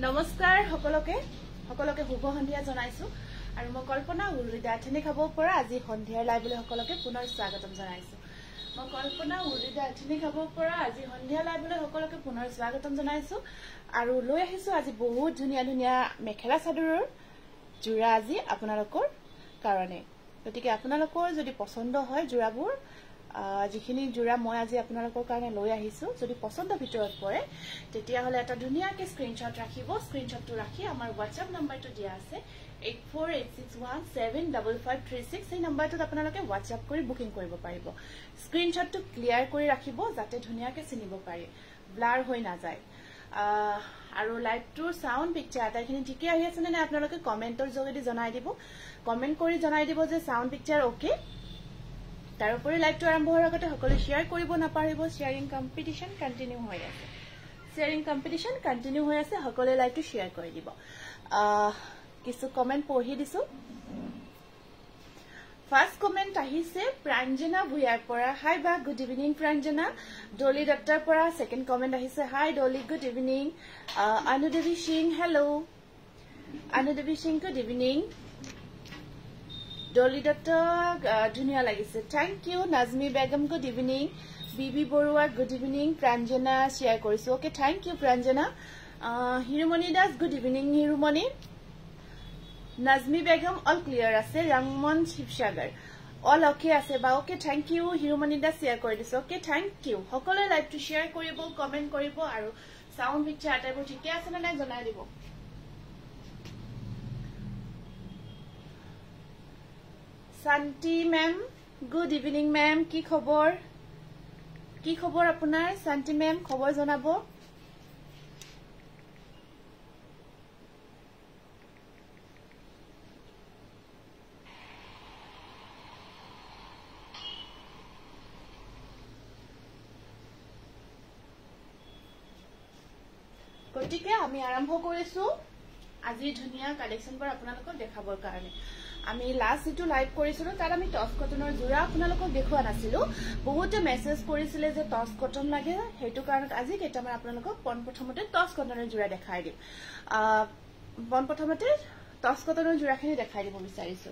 নমস্কাৰ সকলোকে শুভ সন্ধিয়া জনাইছো আৰু মই কল্পনা উৰ্লিদা আথেনি খাব পৰা আজি সন্ধিয়াৰ লাইভলৈ সকলোকে পুনৰ স্বাগতম জনাইছো মই কল্পনা উৰ্লিদা আথেনি খাব পৰা আজি সন্ধিয়া লাইভলৈ সকলোকে পুনৰ স্বাগতম জনাইছো আৰু লৈ আহিছো আজি বহুত ধুনিয়া ধুনিয়া মেখেলা চাদৰৰ জোৰা আজি আপোনালোকৰ কাৰণে গতিকে আপোনালোকৰ যদি পছন্দ হয় জোৰাবোৰ যিখিনি জোৰা মই আজি আপোনালোকৰ কাৰণে লৈ আহিছো যদি পছন্দ ভিতৰত পৰে তেতিয়া হলে এটা ধুনিয়াকে স্ক্ৰিনশ্বট ৰাখিব স্ক্ৰিনশ্বটটো ৰাখি আমাৰ WhatsApp নম্বৰটো দিয়া আছে 8486175536 এই নম্বৰটোত আপোনালোকে WhatsApp কৰি বুকিং কৰিব পাৰিব স্ক্ৰিনশ্বটটো ক্লিয়াৰ কৰি ৰাখিব যাতে ধুনিয়াকে চিনিব পাৰি ব্লাৰ হৈ না যায় আৰু লাইভটোৰ সাউন্ড পিকচাৰ আটাইখিনি ঠিকই আহি আছে নে আপোনালোকে কমেন্টৰ যোগেদি জনাই দিব কমেন্ট কৰি জনাই দিব যে সাউন্ড পিকচাৰ ওকে তাৰোপৰি লাইভটো আৰম্ভ হোৱাৰ আগতে সকলো শেয়াৰ কৰিব নাপাৰিব শেয়াৰিং কম্পিটিশন কন্টিনিউ হৈ আছে সকলো লাইভটো শেয়াৰ কৰি দিব কিছু কমেন্ট পঢ়ি দিছো ফাৰ্স্ট কমেন্ট আহিছে প্ৰাঞ্জনা ভুয়াৰ পৰা হাই বা গুড ইভিনিং প্ৰাঞ্জনা ডলি দত্তৰ পৰা সেকেন্ড কমেন্ট আহিছে hi Dolly good evening Anudevi Singh hello Anudevi Singh good evening Dolly Dutta ধুনিয়া লাগিছে thank you Najmi Begum good evening Bibi Barua good evening Pranjana share কৰিছো okay thank you Pranjana Hirumoni Das good evening Hirumoni Najmi Begum all clear আছে ৰংমন শিৱসাগৰ অল ওকে আছে বা okay thank you Hirumoni Das share কৰি দিছো ওকে থ্যাংক ইউ সকলোৱে লাইভটো share কৰিব কমেন্ট কৰিব আৰু সাউন্ড পিকচাৰ আটাইবোৰ ঠিকে আছে নে নাই জনাই দিব শান্তি মেম গুড ইভিনিং মেম কি খবৰ আপোনাৰ শান্তি মেম খবৰ জনাব গতিকে আমি আৰম্ভ কৰিছো আজি ধুনিয়া কালেকশনবোৰ আপোনালোকক দেখাবৰ কাৰণে আমি লাষ্ট যেটো লাইভ কৰিছিলো তাত আমি টস কটনৰ জোৰা আপোনালোকক দেখুৱা নাছিলো বহুতে মেছেজ কৰিছিলে যে টস কটন লাগে হেতু কাৰণত আজি কেইটামান আপোনালোকক প্ৰথমতে টস কটনৰ জোৰা দেখাই দিম প্ৰথমতে টস কটনৰ জোৰাখিনি দেখাই দিব বিচাৰিছো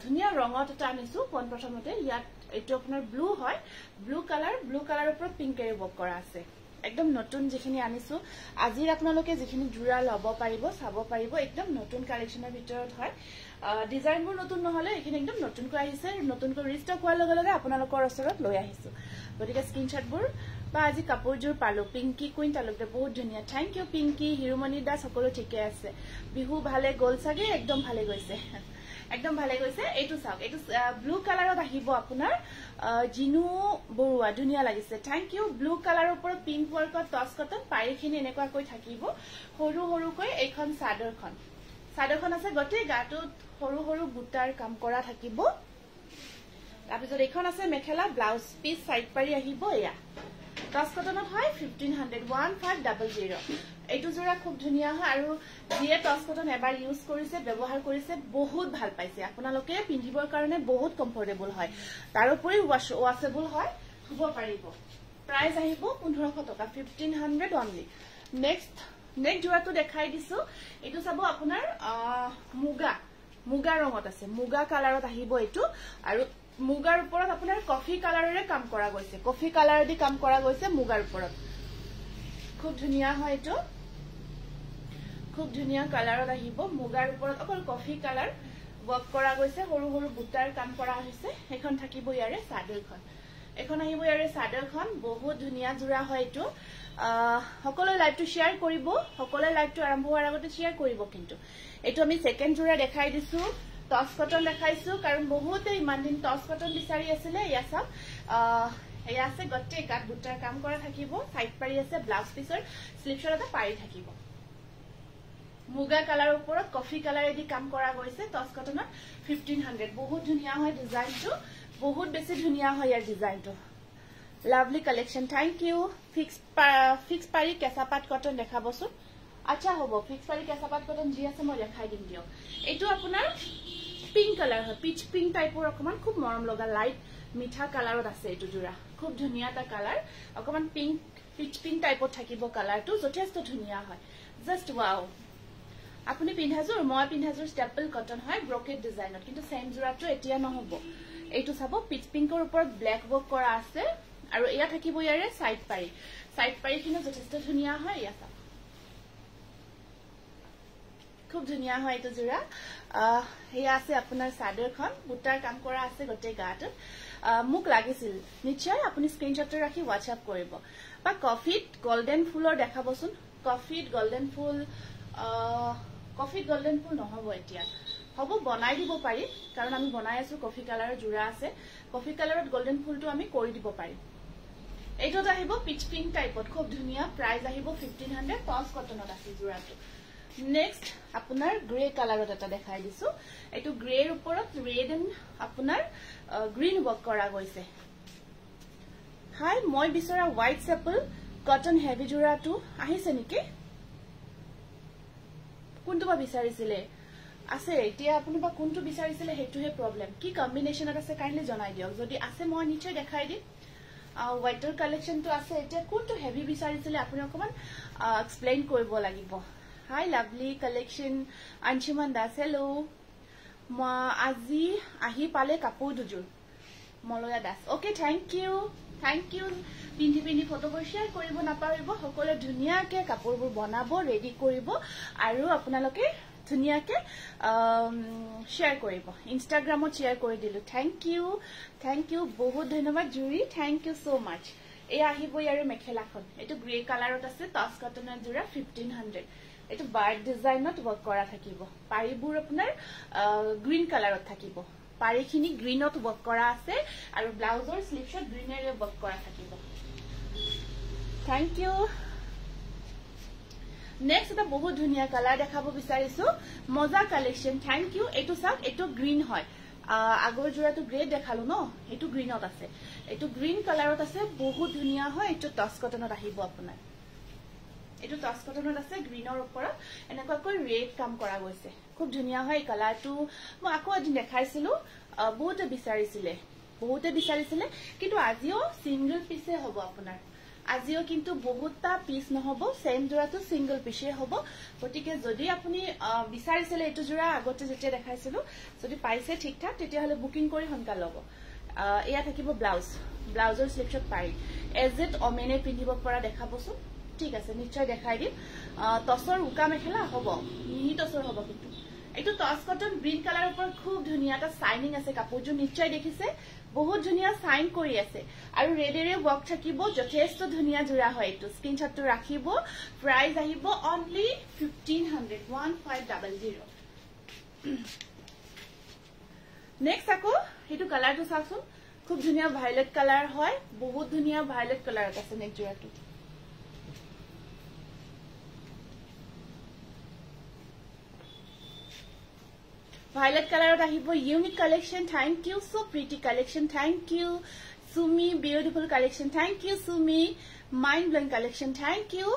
ধুনিয়া ৰঙত এটা আনিছো প্ৰথমতে ইয়াত এটো আপোনাৰ ব্লু হয় ব্লু কালাৰৰ ওপৰত পিংকেৰে বক কৰা আছে একদম নতুন যিখিনি আনিছো আজিৰ আপোনালোকে যিখিনি জোৰা লব পাৰিব চাব পাৰিব একদম নতুন কালেকশনৰ ভিতৰত হয় ডিজাইনবোৰ নতুন নহলে এখিনি একদম নতুনকৈ আহিছে নতুনকৈ ৰিষ্টক হোৱাৰ লগে লগে আপোনালোকৰ ওচৰত লৈ আহিছো গতিকে স্ক্ৰিনশ্বটবোৰ বা আজি কাপোৰজোৰ পালো পিংকি কুইন তালুকতে বহুত ধুনিয়া থ্যাংক ইউ পিংকি হিৰুমণি দাস সকলো ঠিকে আছে বিহু ভালে গল সাগে একদম ভালে গৈছে এইটো চাওক এইটো ব্লু কালাৰত আহিব আপোনাৰ জিনু বৰুৱা ধুনিয়া লাগিছে থ্যাংক ইউ ব্লু কালাৰৰ ওপৰত পিংক ওয়াৰ্কত টস কটন পাইখিনি এনেকুৱা কৈ থাকিব সৰু সৰুকৈ এইখন সাদৰখন আছে গটে গাটোত সৰু সৰু বুটাৰ কাম কৰা থাকিব তাৰপিছত এইখন আছে মেখেলা ব্লাউজ পিস সাইড পাৰি আহিব এয়া টস কটনত হয় 1500 এইটো জোৰা খুব ধুনিয়া হয় আৰু যিয়ে টস কটন এবাৰ ইউজ কৰিছে ব্যৱহাৰ কৰিছে বহুত ভাল পাইছে আপোনালোকে পিন্ধিবৰ কাৰণে বহুত কমফৰ্টেবল হয় তাৰোপৰি ওয়াশেবল হয় ধুব পাৰিব প্ৰাইস আহিব 1500 টকা 1500 অনলি নেক্সট জোৰাটো দেখাই দিছো এটো চাব আপোনাৰ মুগা ৰঙত আছে মুগা কালাৰত আহিব এটো আৰু মুগাৰ ওপৰত আপোনাৰ কফি কালাৰৰে কাম কৰা গৈছে কফি কালাৰ দি কাম কৰা গৈছে মুগাৰ ওপৰত খুব ধুনিয়া হয় এটো খুব ধুনিয়া কালাৰত আহিব মুগাৰ ওপৰত অকল কফি কালাৰ ওয়াৰ্ক কৰা গৈছে সৰু সৰু বুটাৰ কাম কৰা হৈছে এখন থাকিব ইয়াৰে সাদৰখন এখন আহিব ইয়াৰে সাদৰখন বহুত ধুনিয়া জোৰা হয় এটো সকলো লাইভটো শেয়াৰ কৰিব সকলো লাইভটো আৰম্ভ হোৱাৰ আগতে শেয়াৰ কৰিব কিন্তু এটো আমি সেকেন্ড জোৰা দেখাই দিছো টস কটন দেখাইছো কাৰণ বহুতে ইমান দিন টস কটন বিচাৰি আছিল ইয়া সব এয়া আছে গটে কাট বুটাৰ কাম কৰা থাকিব সাইড পাৰি আছে ব্লাউজ পিসৰ স্লিপছৰ এটা পাৰি থাকিব মুগা কালাৰৰ ওপৰত কফি কালাৰেদি কাম কৰা গৈছে টস কটনত 1500 বহুত ধুনিয়া হয় ডিজাইনটো বহুত বেছি ধুনিয়া হয় ইয়াৰ ডিজাইনটো lovely collection thank you fix পাৰি কেঁচাপাত কটন দেখাবচোন আচ্ছা হ'ব ফিক্স পাৰি কেঁচাপাত কটন যি আছে মই দেখাই দিম দিয়ক এইটো আপোনাৰ পিংক কালাৰ হয় পিচ পিংক টাইপৰ অকমান খুব মৰম লগা লাইট মিঠা কালাৰত আছে এইটো জোৰা খুব ধুনিয়া তা কালাৰ অকমান পিংক পিচ পিংক টাইপত থাকিব কালাৰটো যথেষ্ট ধুনীয়া হয় জাস্ট ওয়াও আপুনি পিন্ধাজোৰ মই পিন্ধাজোৰ ষ্টেপল কটন হয় ব্ৰকেট ডিজাইনত কিন্তু সেম জোৰাটো এতিয়া নহব এইটো চাব পিচ পিংকৰ ওপৰত ব্ল্যাক ওয়াৰ্ক কৰা আছে আৰু এয়া থাকিব ইয়াৰে সাইড পাৰি কিনো যথেষ্ট ধুনীয়া হয় ইয়া চাব খুব ধুনীয়া হয় এইটো জোৰা হেয়া আছে আপোনাৰ চাদৰখন বুটাৰ কাম কৰা আছে গোটেই গাটো মুক লাগিছিল নিশ্চয় আপুনি স্ক্ৰিনশ্বট ৰাখি WhatsApp কৰিব বা কফিত গোল্ডেন ফুলৰ দেখাবচোন কফিত গোল্ডেন ফুল নহব এতিয়া হব বনাই দিব পাৰি কাৰণ আমি বনাই আছো কফি কালাৰৰ জোৰা আছে কফি কালাৰত গোল্ডেন ফুলটো আমি কৰি দিব পাৰি এইটোত আহিব পিচ পিংক টাইপত খুব ধুনীয়া প্ৰাইস আহিব 1500 টস কটনত আছে জোৰাটো নেক্সট আপোনাৰ গ্ৰে কালাৰত এটা দেখাই দিছো এটো গ্ৰেৰ ওপৰত ৰেড এন্ড আপোনাৰ গ্ৰীন ওয়াৰ্ক কৰা গৈছে হাই মই বিচৰা হোৱাইট চেপল কটন হেভি জোৰাটো আহিছে নেকি কোনটো বা বিচাৰিছিলে আছে এতিয়া আপুনি বা কোনটো বিচাৰিছিলে হেতুহে প্ৰবলেম কি কম্বিনেশনত আছে কাইন্ডলি জনাই দিয়ক যদি আছে মই নিশ্চয় দেখাই দিম হোৱাইটৰ কালেকশনটো আছে এতিয়া কোনটো হেভি বিচাৰিছিলে আপুনি অকমান এক্সপ্লেইন কৰিব লাগিব Hi lovely collection Anshuman Das hello ma আজি আহি পালে কাপোৰ দুজোৰ মলয়া দাস okay thank you পিন্ধি ফটোবোৰ শেয়াৰ কৰিব নাপাৰিব সকলে ধুনীয়াকে কাপোৰবোৰ বনাব ৰেডি কৰিব আৰু আপোনালোকে ধুনীয়াকে শেয়াৰ কৰিব ইনষ্টাগ্ৰামত শেয়াৰ কৰি দিলো thank you বহুত ধন্যবাদ জুৰি thank you so much এই আহিব ইয়াৰ মেখেলাখন এটো গ্ৰে কালাৰত আছে টস কটনৰ জোৰা 1500 এটো বাৰ্ড ডিজাইনত ওয়াৰ্ক কৰা থাকিব পাৰিবোৰ আপোনাৰ গ্ৰীন কালাৰত থাকিব পাৰিখিনি গ্ৰীনত ওয়াৰ্ক কৰা আছে আৰু ব্লাউজৰ স্লিভছত গ্ৰীনেৰে ওয়াৰ্ক কৰা থাকিব থ্যাংক ইউ নেক্সট এটা বহুত ধুনীয়া কালাৰ দেখাব বিচাৰিছো মজা কালেকশন থ্যাংক ইউ এটো সাক এটো গ্ৰীন হয় আগৰ জোৰাটো গ্ৰে দেখালো ন এটো গ্ৰীনত আছে এটো গ্ৰীন কালাৰত আছে বহুত ধুনীয়া হয় এটো টস কটনত আহিব আপোনাৰ এটো টস কটনত আছে গ্ৰীনৰ ওপৰত এনেকৈ ৰেড কাম কৰা গৈছে খুব ধুনীয়া হয় কালাৰটো মই আকৌ এদিন দেখাইছিলো বহুতে বিচাৰিছিলে কিন্তু আজিও সিঙ্গল পিসে হ'ব আপোনাৰ আজিও কিন্তু বহুতটা পিস নহব সেম জোৰাটো সিঙ্গল পিসে হ'ব গতিকে যদি আপুনি বিচাৰিছিলে এটো জোৰা আগতে যেতিয়া দেখাইছিলো যদি পাইছে ঠিকঠাক তেতিয়া হলে বুকিং কৰি হনকা লব এয়া থাকিব ব্লাউজৰ স্লিভছত পাৰি এজেট অমেনে পিন্ধিব পৰা দেখাবচোন ঠিক আছে নিশ্চয় দেখাই দিম টসৰ উকা মেখেলা হ'ব মিহি টসৰ হ'ব কিন্তু এটো টস কটন গ্ৰীন কালাৰৰ ওপৰত খুব ধুনীয়া এটা শাইনিং আছে কাপোৰটো নিশ্চয় দেখিছে বহুত ধুনীয়া শাইন কৰি আছে আৰু ৰেডেৰে ওয়াৰ্ক থাকিব যথেষ্ট ধুনীয়া জোৰা হয় এটো স্ক্ৰিনশ্বটটো ৰাখিব প্ৰাইস আহিব অনলি 1500 নেক্সট আকৌ হেতু কালাৰটো চাওকচোন খুব ধুনীয়া ভায়োলেট কালাৰ হয় বহুত ধুনীয়া ভায়োলেট কালাৰত আছে next জোৰাটো Violet color ahibo unique collection thank you so pretty collection thank you Sumi beautiful collection thank you Sumi mind blowing collection thank you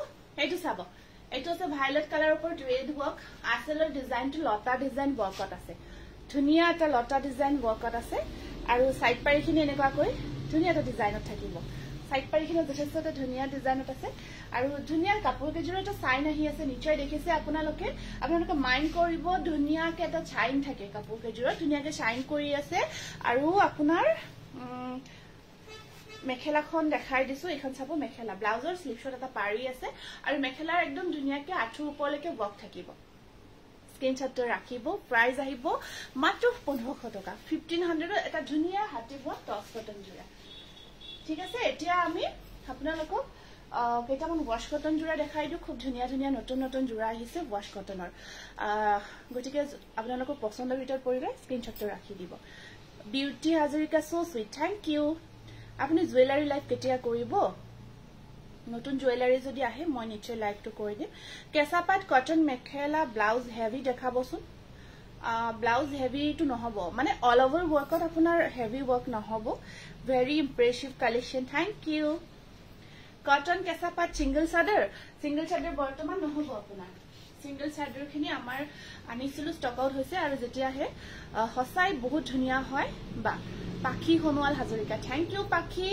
etu sabo etu ase violet color upor red work aselor design to lota design work ase dhuniya eta lota design work ase aru side pari khini eneka koi dhuniya eta design thakibo side pari khini যথেষ্ট ধুনীয়া ডিজাইনত আছে আৰু ধুনীয়া কাপোৰ কেজোৰ এটা sign আহি আছে নিশ্চয় দেখিছে আপোনালোকে মাইন্ড কৰিব ধুনীয়াকে এটা শাইন থাকে কাপোৰ কেজোৰ ধুনীয়াকে শাইন কৰি আছে আৰু আপোনাৰ মেখেলাখন দেখাই দিছো এখন চাব মেখেলা ব্লাউজৰ স্লিভছত এটা পাৰি আছে আৰু মেখেলাৰ একদম ধুনীয়াকে আঁঠুৰ ওপৰলৈকে ওয়াৰ্ক থাকিব স্ক্ৰিনশ্বটটো ৰাখিব প্ৰাইস আহিব মাত্ৰ 1500 টকা 1500 এটা ধুনীয়া হাতি বোৱা টস কটন জোৰা ঠিক আছে এতিয়া আমি আপোনালোকক কেইটামান ওয়াশ কটন জোৰা দেখাই দিও খুব ধুনীয়া নতুন জোৰা আহিছে ওয়াশ কটনৰ গতিকে আপোনালোকক পছন্দৰ ভিতৰত পৰিলে স্ক্ৰিনশ্বটটো ৰাখি দিব Beauty Hazarika so sweet thank you আপুনি জুৱেলাৰী লাইভ কেতিয়া কৰিব নতুন জুৱেলাৰী যদি আহে মই নিশ্চয় লাইভটো কৰি দিম কেঁচাপাত কটন মেখেলা ব্লাউজ হেভি দেখাবচোন ব্লাউজ হেভি টু নহব মানে অল ওভাৰ ওয়াৰ্কত আপোনাৰ হেভি ওয়াৰ্ক নহব very impressive collection thank you cotton কেঁচাপাত সিঙ্গল চাদৰ বৰ্তমান নহব আপোনাৰ সিঙ্গল চাদৰ খিনি আমাৰ আনিছিলো ষ্টক আউট হৈছে আৰু যেতিয়া হে হসাই বহুত ধুনীয়া হয় বা পাখি হনুৱাল হাজৰিকা থ্যাংক ইউ পাখি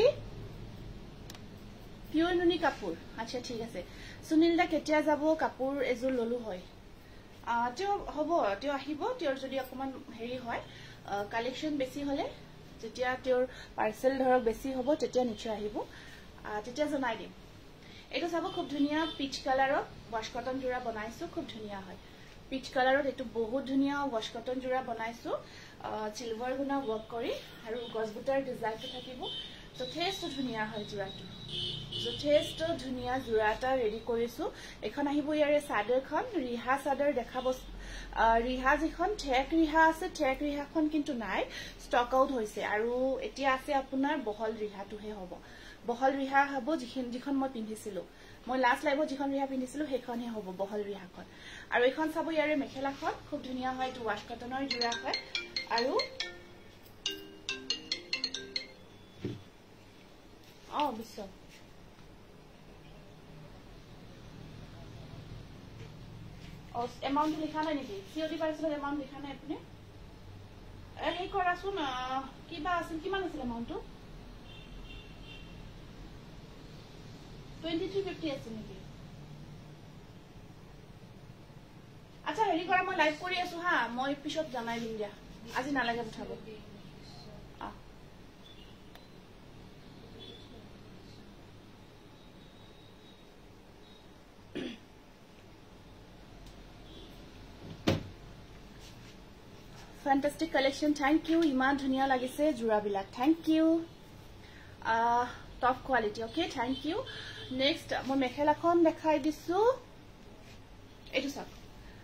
পিওৰ নুনি কাপোৰ আচ্ছা ঠিক আছে সুনীল দা কেতিয়া যাব কাপোৰ এজোৰ ললো হয় তেও হ'ব তেও আহিব তেও যদি অকমান হেৰি হয় কালেকশন বেছি হলে যেতিয়া তেৰ পাৰ্সেল ধৰক বেছি হ'ব তেতিয়া নিশ্চয় আহিব তেতিয়া জনাই দিম এটো চাব খুব ধুনিয়া পিচ কালাৰত ওয়াশ কটন জোৰা বনাইছো খুব ধুনিয়া হয় পিচ কালাৰত এটো বহুত ধুনিয়া ওয়াশ কটন জোৰা বনাইছো সিলভাৰ গুনা ওয়াৰ্ক কৰি আৰু গছগুটাৰ ডিজাইনটো থাকিব যথেষ্ট ধুনিয়া হয় জোৰাটো যথেষ্ট ধুনিয়া জোৰাটা ৰেডি কৰিছো এখন আহিব ইয়াৰে সাদৰখন ৰিহা সাদৰ দেখাব ৰিহা যিখন ঠেক ৰিহা আছে ঠেক ৰিহাখন কিন্তু নাই ষ্টক আউট হৈছে আৰু এতিয়া আছে আপোনাৰ বহল ৰিহাটোহে হ'ব বহল ৰিহা হ'ব যিখন মই পিন্ধিছিলো মই লাষ্ট লাইভত যিখন ৰিহা পিন্ধিছিলো সেইখনহে হ'ব বহল ৰিহাখন আৰু এখন চাব ইয়াৰে মেখেলাখন খুব ধুনিয়া হয় এটো ওয়াশ কটনৰ জোৰা হয় আৰু বিশ্ব এমাউন্ট লিখা নাই নেকি সিওটি পাৰ্সেলৰ এমাউন্ট লিখা নাই আপুনি এই কৰাচোন কিবা আছিল কিমান আছিল এমাউন্টটো 2350 আছে নেকি আচ্ছা হেৰি কৰা মই লাইভ কৰি আছো হা মই পিছত জনাই দিম দিয়া আজি নালাগে পঠাব Fantastic collection. Thank you. Iman dhuniya lagise jura bilak. Thank you. Top quality. Okay. Thank you. Next, moi mekhela khon dekhai disu. Etu sak.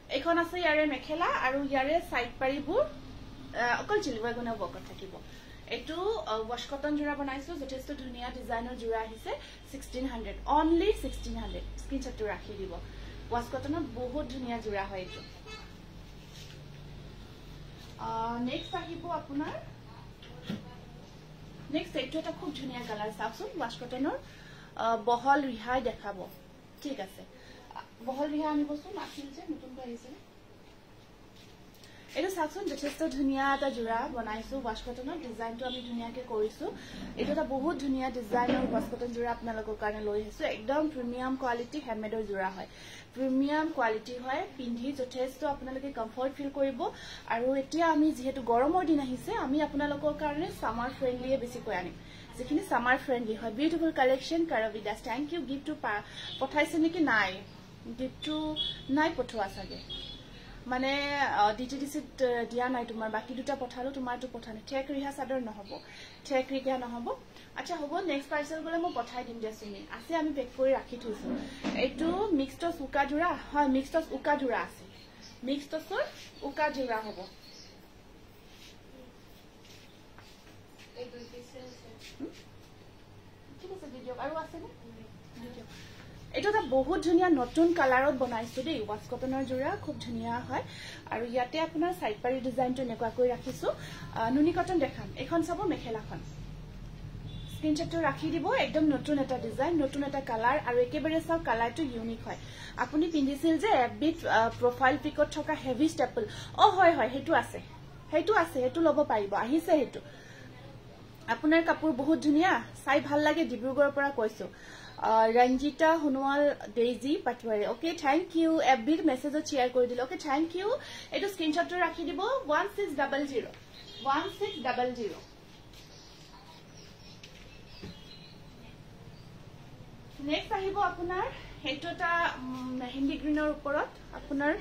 Ekhon ase yare mekhela aru yare side paribur okol silver guna work thakibo. Etu wash cotton jura banaisu jothesto dhuniya designer jura ahise 1600. Only 1600. Screenshot to rakhi dibo. Wash cotton bahut dhuniya jura hoy etu. Next আহিব আপোনাৰ next এইটো এটা খুব ধুনিয়া colour চাওকচোন wash কটনৰ বহল ৰিহাই দেখাব ঠিক আছে বহল ৰিহা আনিবচোন আছিল যে নতুনকৈ আহিছে এটো চাওকচোন যথেষ্ট ধুনিয়া এটা জোৰা বনাইছো ওয়াশ কটনৰ ডিজাইনটো আমি ধুনিয়াকে কৰিছো এটো এটা বহুত ধুনিয়া ডিজাইনৰ ওয়াশ কটন জোৰা আপোনালোকৰ কাৰণে লৈ আহিছো একদম প্ৰিমিয়াম কোৱালিটি হ্যান্ডমেডৰ জোৰা হয় প্ৰিমিয়াম কোৱালিটি হয় পিন্ধি যথেষ্ট আপোনালোকে কমফৰ্ট ফিল কৰিব আৰু এতিয়া আমি যেহেতু গৰমৰ দিন আহিছে আমি আপোনালোকৰ কাৰণে সামাৰ ফ্ৰেন্ডলিয়ে বেছি কৈ আনিম যেখিনি সামাৰ ফ্ৰেন্ডলি হয় বিউটিফুল কালেকশন কাৰবিদাস থ্যাংক ইউ গিফট টু পঠাইছে নেকি নাই গিফট টু নাই পঠোৱা সাগে মানে ডিটিডিসি দিয়া নাই তোমাৰ বাকি দুটা পঠালো তোমাৰটো পঠানে ঠেক ৰিহা সাদৰ নহব ঠেক ৰিহা নহব আচ্ছা হ'ব নেক্সট পাৰ্সেল গলে মই পঠাই দিম দিয়াছুনি আছে আমি পেক কৰি ৰাখি থৈছো এইটো মিক্সড টস উকা জোৰা হয় মিক্সড টস উকা জোৰা আছে মিক্সড টসৰ উকা জোৰা হ'ব এই দুই পিস আছে ঠিক আছে ভিডিও আৰু আছে নে ভিডিও এটো এটা বহুত ধুনিয়া নতুন কালাৰত বনাইছো দেই ওয়াশ কটনৰ জোৰা খুব ধুনিয়া হয় আৰু ইয়াতে আপোনাৰ সাইড পাৰি ডিজাইনটো নেকুৱা কৰি ৰাখিছো নুনি কটন দেখাম এখন চাব মেখেলাখন স্ক্ৰিনশটটো ৰাখি দিব একদম নতুন এটা ডিজাইন নতুন এটা কালাৰ আৰু একেবাৰে সব কালাৰটো ইউনিক হয় আপুনি পিন্ধিছিল যে এবিট প্ৰফাইল পিকত থকা হেভি ষ্টেপল হয় হয় হেতু আছে হেতু লব পাৰিব আহিছে হেতু আপোনাৰ কাপোৰ বহুত ধুনিয়া চাই ভাল লাগে ডিব্ৰুগড়ৰ পৰা কৈছো Ranjita Hunwal Daisy Patowary okay thank you এবিট মেসেজত শেয়াৰ কৰি দিলে ওকে থ্যাংক ইউ এটো স্ক্ৰিনশটটো ৰাখি দিব 1600 নেক্সট আহিব আপোনাৰ হেতুটা মেহেন্দি গ্ৰীনৰ ওপৰত আপোনাৰ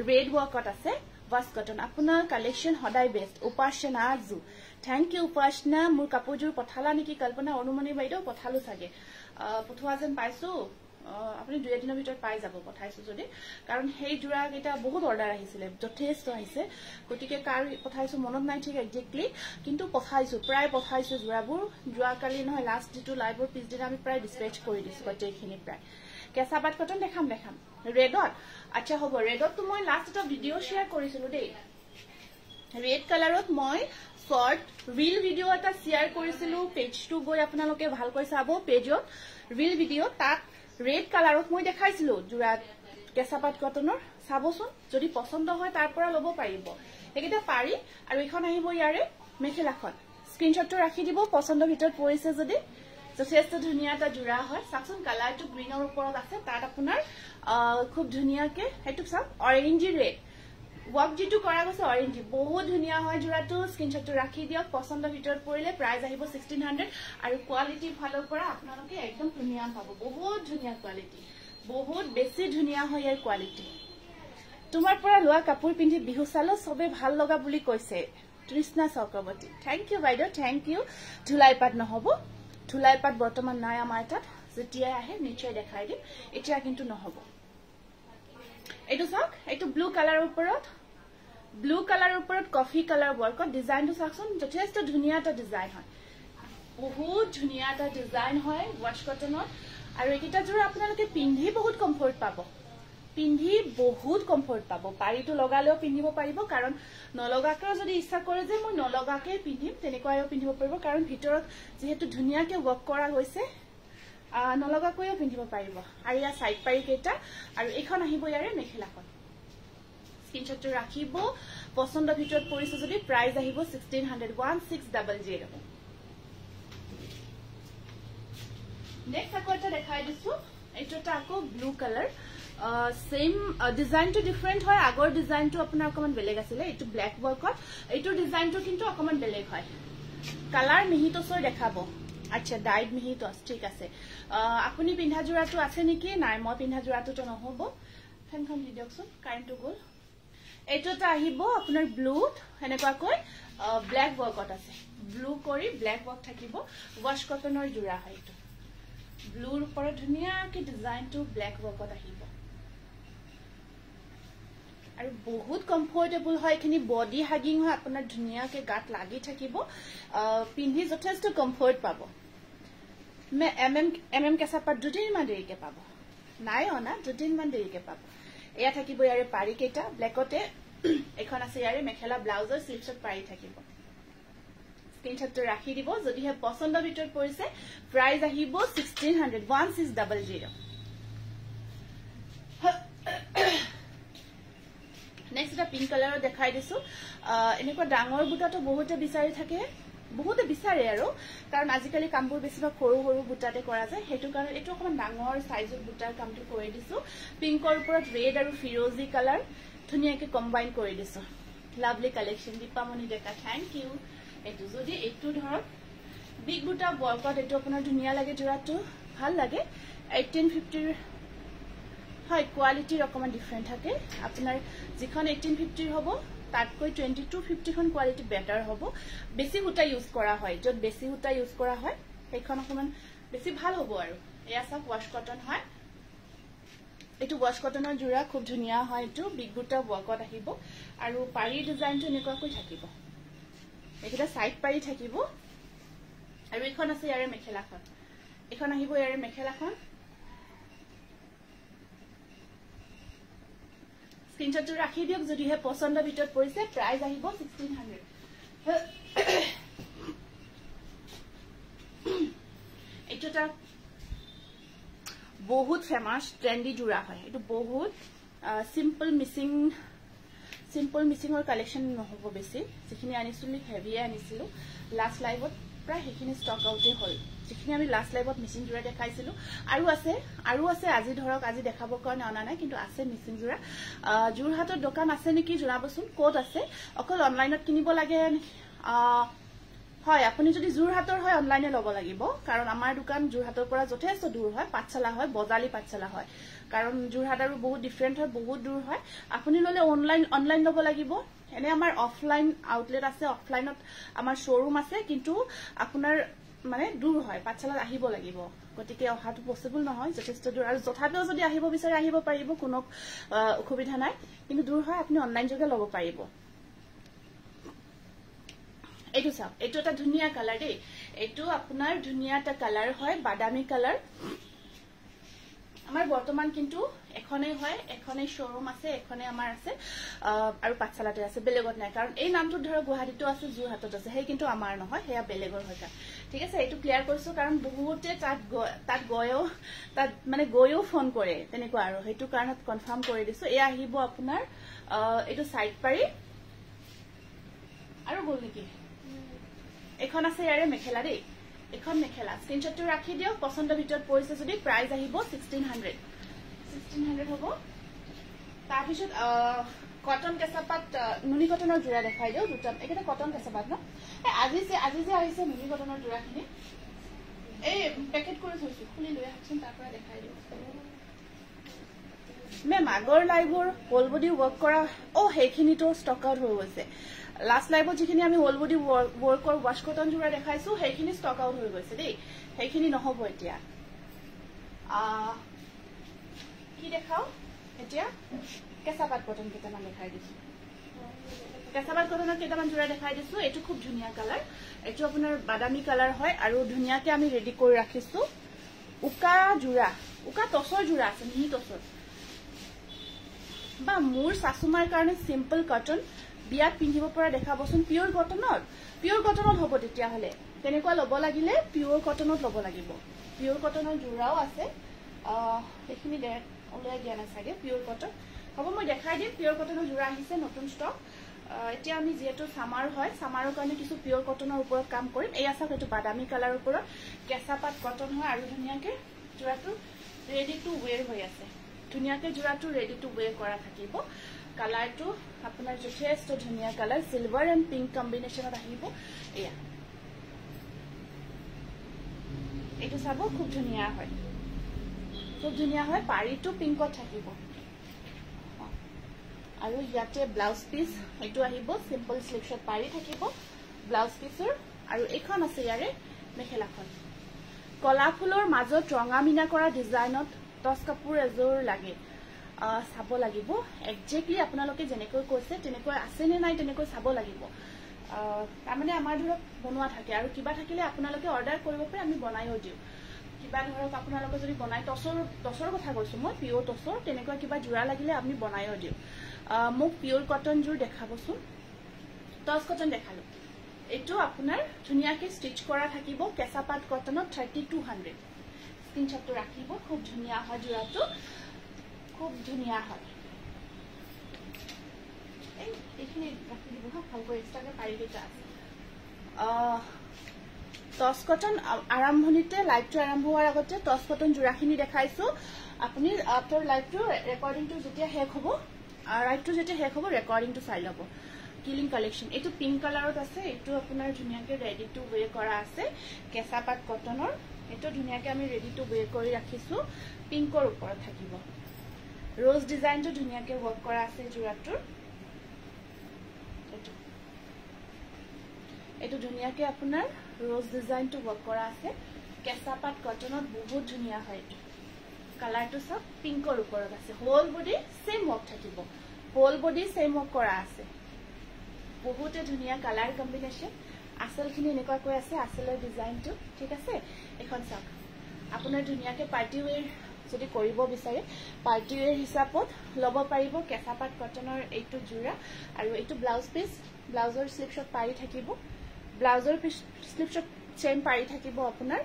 ৰেড ওয়াৰ্কত আছে ওয়াশ কটন আপোনাৰ কালেকশন হদাই বেস্ট উপাসনা আজু থ্যাংক ইউ উপাসনা মোৰ কাপোৰজোৰ পঠালা নেকি কল্পনা অনুমনি বাইদেউ পঠালো সাগে পঠোৱা যেন পাইছো আপুনি দুই দিনৰ ভিতৰত পাই যাব পঠাইছো যদি কাৰণ হেই জোৰা কেটা বহুত অৰ্ডাৰ আহিছিল যথেষ্ট আহিছে গতিকে কাৰ পঠাইছো মনত নাই ঠিক এক্সাক্টলি কিন্তু পঠাইছো প্ৰায় পঠাইছো জোৰাবোৰ জোৱা কালি নহয় লাষ্ট যেটো লাইভৰ পিছ দিনা আমি প্ৰায় ডিসপ্যাচ কৰি দিছো গটেখিনি প্ৰায় কেঁচাপাত কটন দেখাম ৰেডত আচ্ছা হ'ব ৰেডত তো মই লাষ্ট এটা ভিডিও শেয়াৰ কৰিছিলো দেই ৰেড কালাৰত মই শৰ্ট ৰিল ভিডিও এটা শেয়াৰ কৰিছিলো পেজটো গৈ আপোনালোকে ভালকৈ চাব পেজত ৰিল ভিডিও তাক ৰেড কালাৰত মই দেখাইছিলো জোৰা কেঁচাপাত কটনৰ চাবচোন যদি পছন্দ হয় তাৰ পৰা লব পাৰিব একেটা পাৰি আৰু এখন আহিব ইয়াৰে মেখেলাখন স্ক্ৰিনশটটো ৰাখি দিব পছন্দৰ ভিতৰত পৰিছে যদি যথেষ্ট ধুনীয়া এটা জোৰা হয় চাকচোন কালাৰটো গ্ৰীনৰ ওপৰত আছে তাত আপোনাৰ খুব ধুনীয়াকে হেতু চাওক অৰেঞ্জি ৰেড ওয়াৰ্ক যেটো কৰা গৈছে অৰেঞ্জ বহুত ধুনীয়া হয় জোৰাটো স্ক্ৰিনশ্বটটো ৰাখি দিয়ক পছন্দৰ ভিতৰত পৰিলে প্ৰাইস আহিব 1600 আৰু কোৱালিটি ভালৰ পৰা আপোনালোকে একদম প্ৰিমিয়াম পাব বহুত ধুনীয়া কোৱালিটি বহুত বেছি ধুনীয়া হয় ইয়াৰ কোৱালিটি তোমাৰ পৰা লোৱা কাপোৰ পিন্ধি বিহু চালো সবে ভাল লগা বুলি কৈছে তৃষ্ণা চক্ৰৱৰ্তী থ্যাংক ইউ বাইদেউ থ্যাংক ইউ ধুলাইপাত নহব ধুলাইপাত বৰ্তমান নাই আমাৰ তাত যেতিয়া আহে নিশ্চয় দেখাই দিম এতিয়া কিন্তু নহব এইটো চাওক এইটো ব্লু কালাৰৰ ওপৰত কফি কালাৰ ওয়াৰ্কত ডিজাইনটো চাওকচোন যথেষ্ট ধুনীয়া এটা ডিজাইন হয় বহুত ধুনীয়া এটা ডিজাইন হয় ওয়াশ কটনৰ আৰু এইটা জোৰ আপোনালোকে পিন্ধি বহুত কমফৰ্ট পাব পাৰিটো লগালেও পিন্ধিব পাৰিব কাৰণ নলগাকৈ যদি ইচ্ছা কৰে যে মই নলগাকে পিন্ধিম তেনেকুৱাও পিন্ধিব পাৰিব কাৰণ ভিতৰত যেহেতু ধুনীয়াকে ওয়াৰ্ক কৰা হৈছে নলগাকৈও পিন্ধিব পাৰিব আৰু ইয়া সাইড পাৰি কেটা আৰু এখন আহিব ইয়াৰে মেখেলাখন স্ক্ৰিনশ্বটটো ৰাখিব পছন্দৰ ভিতৰত পৰিছে যদি প্ৰাইস আহিব 1600 নেক্সট আকৌ এটা দেখাই দিছো এইটোটা আকৌ ব্লু কালাৰ সেম ডিজাইনটো ডিফাৰেন্ট হয় আগৰ ডিজাইনটো আপোনাৰ অকমান বেলেগ আছিল এইটো ব্ল্যাক ওয়াৰ্কত এইটো ডিজাইনটো কিন্তু অকমান বেলেগ হয় কালাৰ মিহিতসৰ দেখাব আচ্ছা ডাইড মিহিতস ঠিক আছে আপুনি পিন্ধা জোৰাটো আছে নেকি নাই মই পিন্ধা জোৰাটো নহব ফেনখন দি দিয়কচোন কাৰেণ্টটো গল এইটোটা আহিব আপোনাৰ ব্লু হেনেকুৱাকৈ ব্ল্যাক ওয়াৰ্কত আছে ব্লু কৰি ব্ল্যাক ওয়াৰ্ক থাকিব ওয়াশ কটনৰ জোৰা হয় এইটো ব্লুৰ ওপৰত ধুনীয়াকৈ ডিজাইনটো ব্ল্যাক ওয়াৰ্কত আহিব আৰু বহুত কমফৰ্টেবল হয় এখিনি বডি হাগিং হয় আপোনাৰ ধুনীয়াকৈ গাত লাগি থাকিব পিন্ধি যথেষ্ট কমফৰ্ট পাব মে এমএম কেঁচা পাত দুদিনমান দেৰিকে পাব নাই অনা দুদিনমান দেৰিকে পাব এয়া থাকিব ইয়াৰে পাৰি কেইটা ব্ল্যাকতে এখন আছে ইয়াৰে মেখেলা ব্লাউজৰ স্লিভছত পাৰি থাকিব স্ক্ৰিনশ্বটটো ৰাখি দিব যদিহে পছন্দৰ ভিতৰত পৰিছে প্ৰাইস আহিব 1600 নেক্সট এটা পিংক কালাৰৰ দেখাই দিছো এনেকুৱা ডাঙৰ বুটাটো বহুতে বিচাৰি থাকে বহুতে বিচাৰে আৰু কাৰণ আজিকালি কামবোৰ বেছিভাগ সৰু সৰু বুটাতে কৰা যায় হেতু কাৰণ এটো অকমান ডাঙৰ সাইজৰ বুটাৰ কামটো কৰি দিছো পিংকৰ ওপৰত ৰেড আৰু ফিৰোজি কালাৰ ধুনীয়াকৈ কম্বাইন কৰি দিছো lovely collection Dipamoni Deka thank you এটো যদি এটো ধৰক বিগ বুটা ওয়াৰ্কত এটো আপোনাৰ ধুনীয়া লাগে জোৰাটো ভাল লাগে 1850 হয় কোৱালিটিৰ অকমান ডিফাৰেন্ট থাকে আপোনাৰ যিখন 1850 হ'ব তাতকৈ 2250 খন কোৱালিটি বেটাৰ হ'ব বেছি হুটা ইউজ কৰা হয় যত বেছি হুটা ইউজ কৰা হয় সেইখন অকমান বেছি ভাল হ'ব আৰু এয়া সব ওয়াশ কটন হয় এটো ওয়াশ কটনৰ জোৰা খুব ধুনীয়া হয় এটো বিগ বুটা ওয়াৰ্কত আহিব আৰু পাৰি ডিজাইনটো এনেকুৱাকৈ থাকিব এটা সাইড পাৰি থাকিব আৰু এখন আছে ইয়াৰে মেখেলাখন এখন আহিব ইয়াৰে মেখেলাখন স্ক্ৰিনশ্বটটো ৰাখি দিয়ক যদিহে পছন্দৰ ভিতৰত পৰিছে প্ৰাইস আহিব 1600 এইটোটা বহুত ফেমাস ট্ৰেন্ডি জোৰা হয় এটো বহুত সিম্পল মিসিংৰ কালেকশন নহব বেছি যিখিনি আনিছিলো হেভিয়ে আনিছিলো লাস্ট লাইভত প্ৰায় হেখিনি ষ্টক আউটে হল যিখিনি আমি লাস্ট লাইভত মিসিং জোৰা দেখাইছিলো আৰু আছে আজি ধৰক আজি দেখাবৰ কাৰণে অনা নাই কিন্তু আছে মিসিং জোৰা জোৰহাটৰ দোকান আছে নেকি জনাবচোন কোড আছে অকল অনলাইনত কিনিব লাগে হয় আপুনি যদি জোৰহাটৰ হয় অনলাইনে লব লাগিব কাৰণ আমাৰ দোকান জোৰহাটৰ পৰা যথেষ্ট দূৰ হয় পাঠশালা হয় বজালি পাঠশালা হয় কাৰণ জোৰহাট আৰু বহুত ডিফাৰেন্ট হয় বহুত দূৰ হয় আপুনি ললে অনলাইন লব লাগিব এনে আমাৰ অফলাইন আউটলেট আছে অফলাইনত আমাৰ শোৰুম আছে কিন্তু আপোনাৰ মানে দূৰ হয় পাঠশালাত আহিব লাগিব গতিকে অহাটো পসিবল নহয় যথেষ্ট দূৰ আৰু যথাপিও যদি আহিব বিচাৰে আহিব পাৰিব কোনো অসুবিধা নাই কিন্তু দূৰ হয় আপুনি অনলাইন যোগে লব পাৰিব এইটো চাওক এইটো এটা ধুনীয়া কালাৰ দেই এইটো আপোনাৰ ধুনীয়া এটা কালাৰ হয় বাদামী কালাৰ আমাৰ বৰ্তমান কিন্তু এখনেই হয় এখনেই শোৰুম আছে এখনে আমাৰ আছে আৰু পাঠশালাতে আছে বেলেগত নাই কাৰণ এই নামটো ধৰ গুৱাহাটীতো আছে জোৰহাটত আছে সেই কিন্তু আমাৰ নহয় হেয়া বেলেগৰ হয় ঠিক আছে এইটো ক্লিয়াৰ কৰিছো কাৰণ বহুতে তাত গৈও ফোন কৰে তেনেকুৱা আৰু হেতু কাৰণত কনফাৰ্ম কৰি দিছো এয়া আহিব আপোনাৰ এইটো সাইড পাৰি আৰু গল নেকি এখন আছে ইয়াৰে মেখেলা দেই এখন মেখেলা স্ক্ৰিনশ্বটটো ৰাখি দিয়ক পছন্দৰ ভিতৰত পৰিছে যদি প্ৰাইস আহিব 1600 হ'ব তাৰপিছত কটন কেঁচাপাত নুনি কটনৰ জোৰা দেখাই দিও দুটা একেটা কটন কেঁচাপাত ন আজি যে আহিছে নুনি কটনৰ জোৰাখিনি এই পেকেট কৰি থৈছো খুলি লৈ আহকচোন তাৰ পৰা দেখাই দিও মেম আগৰ লাইভৰ হোল বডি ওয়াৰ্ক কৰা সেইখিনিটো ষ্টক আউট হৈ গৈছে লাস্ট লাইভত যিখিনি আমি হোল বডি ওয়াৰ্কৰ ওয়াশ কটন জোৰা দেখাইছো সেইখিনি ষ্টক আউট হৈ গৈছে দেই সেইখিনি নহব এতিয়া কি দেখাও এতিয়া কেঁচাপাত কটন কেইটামান দেখাই দিছো কেঁচাপাত কটনৰ কেইটামান জোৰা দেখাই দিছো এইটো খুব ধুনীয়া কালাৰ এইটো আপোনাৰ বাদামী কালাৰ হয় আৰু ধুনীয়াকে আমি ৰেডি কৰি ৰাখিছো উকা জোৰা উকা টছৰ জোৰা আছে মিহি টছৰ বা মোৰ সাসুমাৰ কাৰণে সিম্পল কটন বিয়াত পিন্ধিব পৰা দেখাবচোন পিওৰ কটনত হ'ব তেতিয়া হলে তেনেকুৱা লব লাগিলে পিওৰ কটনত লব লাগিব পিওৰ কটনৰ জোৰাও আছে এইখিনি ওলাই দিয়া নাই চাগে পিওৰ কটন হ'ব মই দেখাই দিম পিওৰ কটনৰ জোৰা আহিছে নতুন ষ্টক এতিয়া আমি যেহেতু সামাৰ হয় সামাৰৰ কাৰণে কিছু পিওৰ কটনৰ ওপৰত কাম কৰিম এই আছে এইটো বাদামী কালাৰৰ ওপৰত কেঁচাপাত কটন হয় আৰু ধুনীয়াকে জোৰাটো ৰেডি টু ওৱেৰ হৈ আছে ধুনীয়াকে জোৰাটো ৰেডি টু ওৱেৰ কৰা থাকিব কালাৰটো আপোনাৰ যথেষ্ট ধুনীয়া কালাৰ সিলভাৰ এণ্ড পিংক কম্বিনেশ্যনত আহিব এয়া এইটো চাব খুব ধুনীয়া হয় পাৰীটো পিংকত থাকিব আৰু ইয়াতে ব্লাউজ পিস এইটো আহিব সিম্পল স্লিপশট পাৰি থাকিব ব্লাউজ পিসৰ আৰু এখন আছে ইয়াৰে মেখেলাখন কলা ফুলৰ মাজত ৰঙা মিনা কৰা ডিজাইনত টস কাপোৰ এজোৰ লাগে চাব লাগিব একজেক্টলি আপোনালোকে যেনেকৈ কৈছে তেনেকৈ আছে নে নাই তেনেকৈ চাব লাগিব তাৰমানে আমাৰ ধৰক বনোৱা থাকে আৰু কিবা থাকিলে আপোনালোকে অৰ্ডাৰ কৰিব পাৰে আমি বনাইও দিও কিবা ধৰক আপোনালোকে যদি বনাই টছৰ কথা কৈছো মই পিওৰ টছৰ তেনেকুৱা কিবা জোৰা লাগিলে আমি বনাইও দিও মোক পিওৰ কটন জোৰ দেখাবচোন টস কটন দেখালো এইটো আপোনাৰ ধুনীয়াকে ষ্টিচ কৰা থাকিব কেঁচাপাত কটনত 3200 স্ক্ৰিনশ্বটটো ৰাখিব খুব ধুনীয়া হয় জোৰাটো খুব ধুনীয়া হয় এইখিনি ৰাখি দিব ভালকৈ এক্সট্ৰাকে পাৰি দিটা আছে টস কটন আৰম্ভণিতে লাইভটো আৰম্ভ হোৱাৰ আগতে টস কটন জোৰাখিনি দেখাইছো আপুনি আফটাৰ লাইভটো ৰেকৰ্ডিংটো যেতিয়া শেষ হ'ব লাইভটো যেতিয়া শেষ হ'ব ৰেকৰ্ডিংটো চাই ল'ব কিলিং কালেকশন এইটো পিংক কালাৰত আছে এইটো আপোনাৰ ধুনীয়াকে ৰেডি টু ওৱে কৰা আছে কেঁচাপাত কটনৰ এইটো ধুনীয়াকে আমি ৰেডি টু ওৱে কৰি ৰাখিছো পিংকৰ ওপৰত থাকিব रोज डिजाइन तो धुनियाके वर्क करा আছে জোৰাটোৰ এটো ধুনিয়াকে আপোনাৰ रोज डिजाइन तो वर्क करा আছে কেঁচাপাত কটনত বহুত ধুনিয়া হয় এটো কালাৰটো সব পিংকৰ ওপৰত আছে হোল বডি সেম वर्क থাকিব হোল বডি সেম वर्क কৰা আছে বহুতে ধুনিয়া কালাৰ কম্বিনেশন আসলখিনি এনেকুৱা কৈ আছে আসলৰ ডিজাইনটো ঠিক আছে এখন চাওক আপোনাৰ ধুনিয়াকে পাৰ্টি ওৱেৰ যদি কৰিব বিচাৰে পাৰ্টি ওৱেৰ হিচাপত লব পাৰিব কেঁচাপাত কটনৰ এইটো জোৰা আৰু এইটো ব্লাউজ পিস ব্লাউজৰ স্লিপশট পাৰি থাকিব ব্লাউজৰ স্লিপশট চেম পাৰি থাকিব আপোনাৰ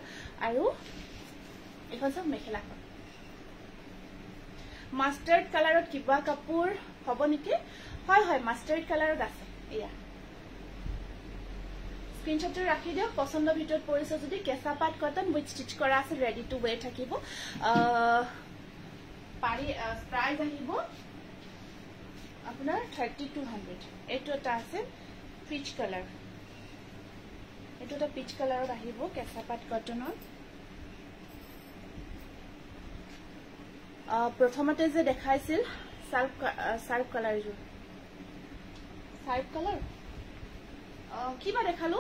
আৰু এখন সব মেখেলাখন মাষ্টাৰ্ড কালাৰত কিবা কাপোৰ হ'ব নেকি হয় মাষ্টাৰ্ড কালাৰত আছে এয়া স্ক্ৰিনশটটো ৰাখি দিও পছন্দৰ ভিতৰত পৰিছে যদি কেঁচাপাত কটন উইথ স্টিচ কৰা আছে ৰেডি টু ওৱে থাকিব পাৰি প্ৰাইস আহিব আপোনাৰ 3200 এইটো এটা আছে পিচ কালাৰ এইটো এটা পিচ কালাৰত আহিব কেঁচাপাত কটনৰ প্ৰথমতে যে দেখাইছিল সাৰ্ফ কালাৰ জু সাৰ্ফ কালাৰ কিবা দেখালো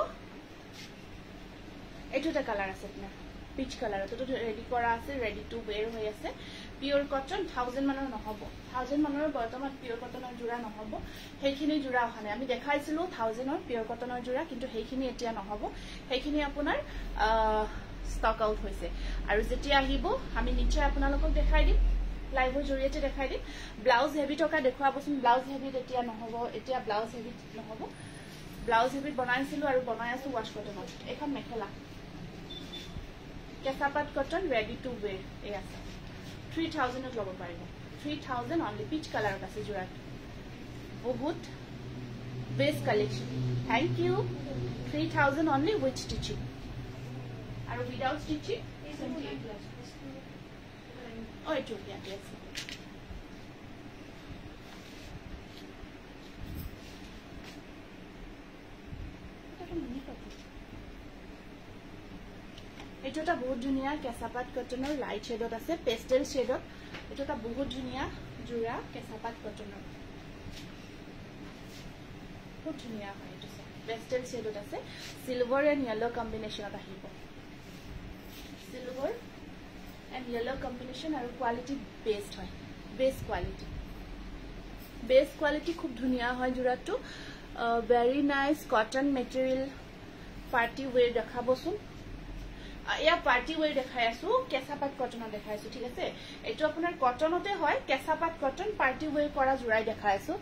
এইটো এটা কালাৰ আছে আপোনাৰ পিচ কালাৰ তো ৰেডি কৰা আছে ৰেডি টু ওৱেৰ হৈ আছে পিওৰ কটন 1000 মানৰ নহব 1000 মানৰ বৰ্তমান পিওৰ কটনৰ জোৰা নহব সেইখিনি জোৰা হনে আমি দেখাইছিলো 1000 ৰ পিওৰ কটনৰ জোৰা কিন্তু সেইখিনি এতিয়া নহব সেইখিনি আপোনাৰ ষ্টক আউট হৈছে আৰু যেতিয়া আহিব আমি নিশ্চয় আপোনালোকক দেখাই দিম লাইভৰ জৰিয়তে দেখাই দিম ব্লাউজ হেভি টকা দেখুৱাবচোন ব্লাউজ হেভি এতিয়া নহব এতিয়া ব্লাউজ হেভি নহব ব্লাউজ হেভি বনাইছিলো আৰু বনাই আছো ওয়াশ কটনত এখন মেখেলা কেঁচাপাত কটন ৰেডি টু ওৱেৰ এই আছে 3000 ত লব পাৰিব 3000 অনলি পিচ কালাৰত আছে জোৰাত বহুত best collection thank you 3000 only with stitching আৰু উইদাউট ষ্টিচিং 28 লাখ ও এইটো ইয়াতে আছে এইটো এটা বহুত ধুনিয়া কেঁচাপাত কটনৰ লাইট শেডত আছে পেস্টেল শেডত এইটো এটা বহুত ধুনিয়া জোৰা কেঁচাপাত কটনৰ বহুত ধুনিয়া হয় এইটো পেস্টেল শেডত আছে সিলভাৰ এন্ড ইয়েলো কম্বিনেশনত আহিব সিলভাৰ এন্ড ইয়েলো কম্বিনেশন আৰু কোৱালিটি বেস্ট হয় বেস্ট কোৱালিটি খুব ধুনিয়া হয় জোৰাটো very nice cotton material party wear দেখাবচোন या पार्टी वेयर দেখাই আছো কেঁচাপাত কটন দেখাই আছো ঠিক আছে এটো আপোনাৰ কটনতে হয় কেঁচাপাত কটন পাৰ্টি ওয়্যাৰ কৰা জোৰাই দেখাই আছো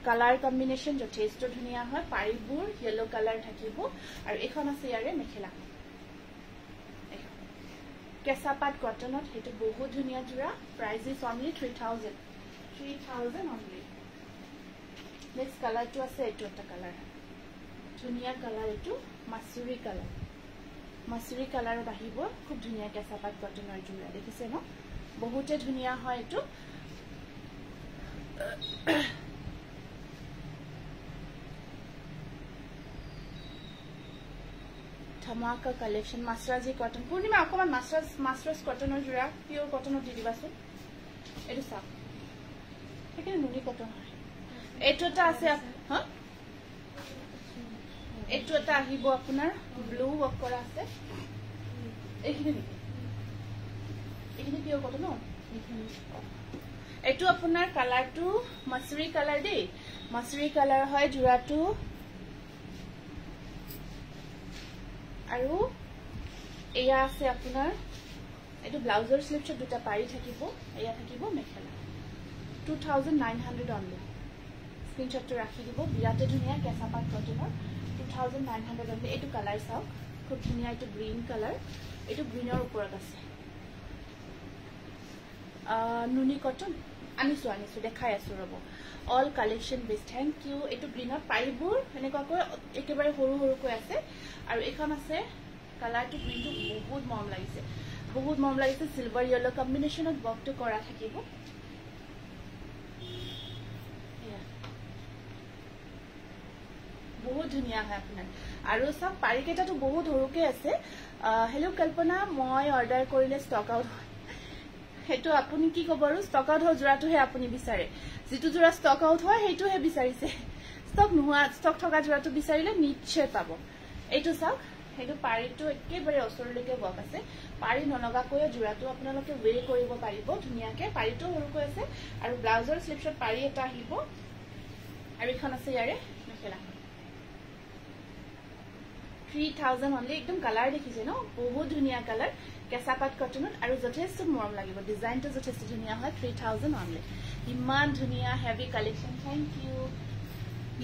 কালাৰ কম্বিনেশন যথেষ্ট ধুনিয়া হয় পাৰিবোৰ ইয়েলো কালাৰ থাকিব আৰু এখন আছে ইয়াৰে মেখেলা কেঁচাপাত কটনত হেতু বহুত ধুনিয়া জোৰা price is only 3000 only next কালাৰটো আছে এটো এটা কালাৰ ধুনিয়া কালাৰ এটো মাছুৰি কালাৰত আহিব খুব ধুনিয়া কেঁচাপাত কটনৰ জোৰা দেখিছে ন বহুতে ধুনিয়া হয় এটো ধমাকা কালেকশন মাছৰাজি কটন পূৰ্ণিমা অকমান মাছৰাজ কটনৰ জোৰা পিওর কটনত দি দিবাচোন এটো চাওক এখানে নুনি কটন হয় এটো এটা আছে হা এটো এটা আহিব আপোনাৰ ব্লু ওয়াৰ্ক কৰা আছে এইখিনি পিওৰ কটন এটো আপোনাৰ কালাৰটো মাছুৰি কালাৰ দেই মাছুৰি কালাৰ হয় জোৰাটো আৰু এয়া আছে আপোনাৰ এটো ব্লাউজৰ স্লিপছত দুটা পাৰি থাকিব এয়া থাকিব মেখেলা 2900 অনলি স্ক্ৰিনশটটো ৰাখি দিব বিৰাতে ধুনিয়া কেঁচাপাত কটনৰ 2900 অনলি এটো কালাৰ চাওক খুব ধুনিয়া এটো গ্ৰীন কালাৰ এটো গ্ৰীনৰ ওপৰত আছে নুনি কটন আনিছো দেখাই আছো ৰব all collection best thank you এটো গ্ৰীনত পাৰিবোৰ এনেকৈ একেবাৰে সৰু সৰুকৈ আছে আৰু এখন আছে কালাৰটো গ্ৰীনটো বহুত মৰম লাগিছে সিলভাৰ ইয়েলো কম্বিনেশনত বকটো কৰা থাকিব বহুত ধুনিয়া হয় আপোনাৰ আৰু সব পাৰিকেটাটো বহুত সৰুকে আছে হেল্ল কল্পনা মই অৰ্ডাৰ কৰিলে ষ্টক আউট হেতু আপুনি কি কব আৰু ষ্টক আউট হৈ জোৰাটোহে আপুনি বিচাৰে যেটো জোৰা ষ্টক আউট হয় হেতুহে বিচাৰিছে ষ্টক থকা জোৰাটো বিচাৰিলে নিশ্চয় পাব এইটো চাওক হেতু পাৰিটো একেবাৰে অসৰলৈকে বক আছে পাৰি নলগাকৈ জোৰাটো আপোনালোকে ওয়ে কৰিব পাৰিব ধুনিয়াকে পাৰিটো সৰুকৈ আছে আৰু ব্লাউজৰ স্লিপছত পাৰি এটা আহিব আৰু এখন আছে ইয়াৰে মেখেলা 3000 অনলি একদম কালাৰ দেখিছে ন বহুত ধুনিয়া কালাৰ কেঁচাপাত কটনত আৰু যথেষ্ট মৰম লাগিব ডিজাইনটো যথেষ্ট ধুনিয়া হয় 3000 অনলি ইমান ধুনিয়া heavy collection thank you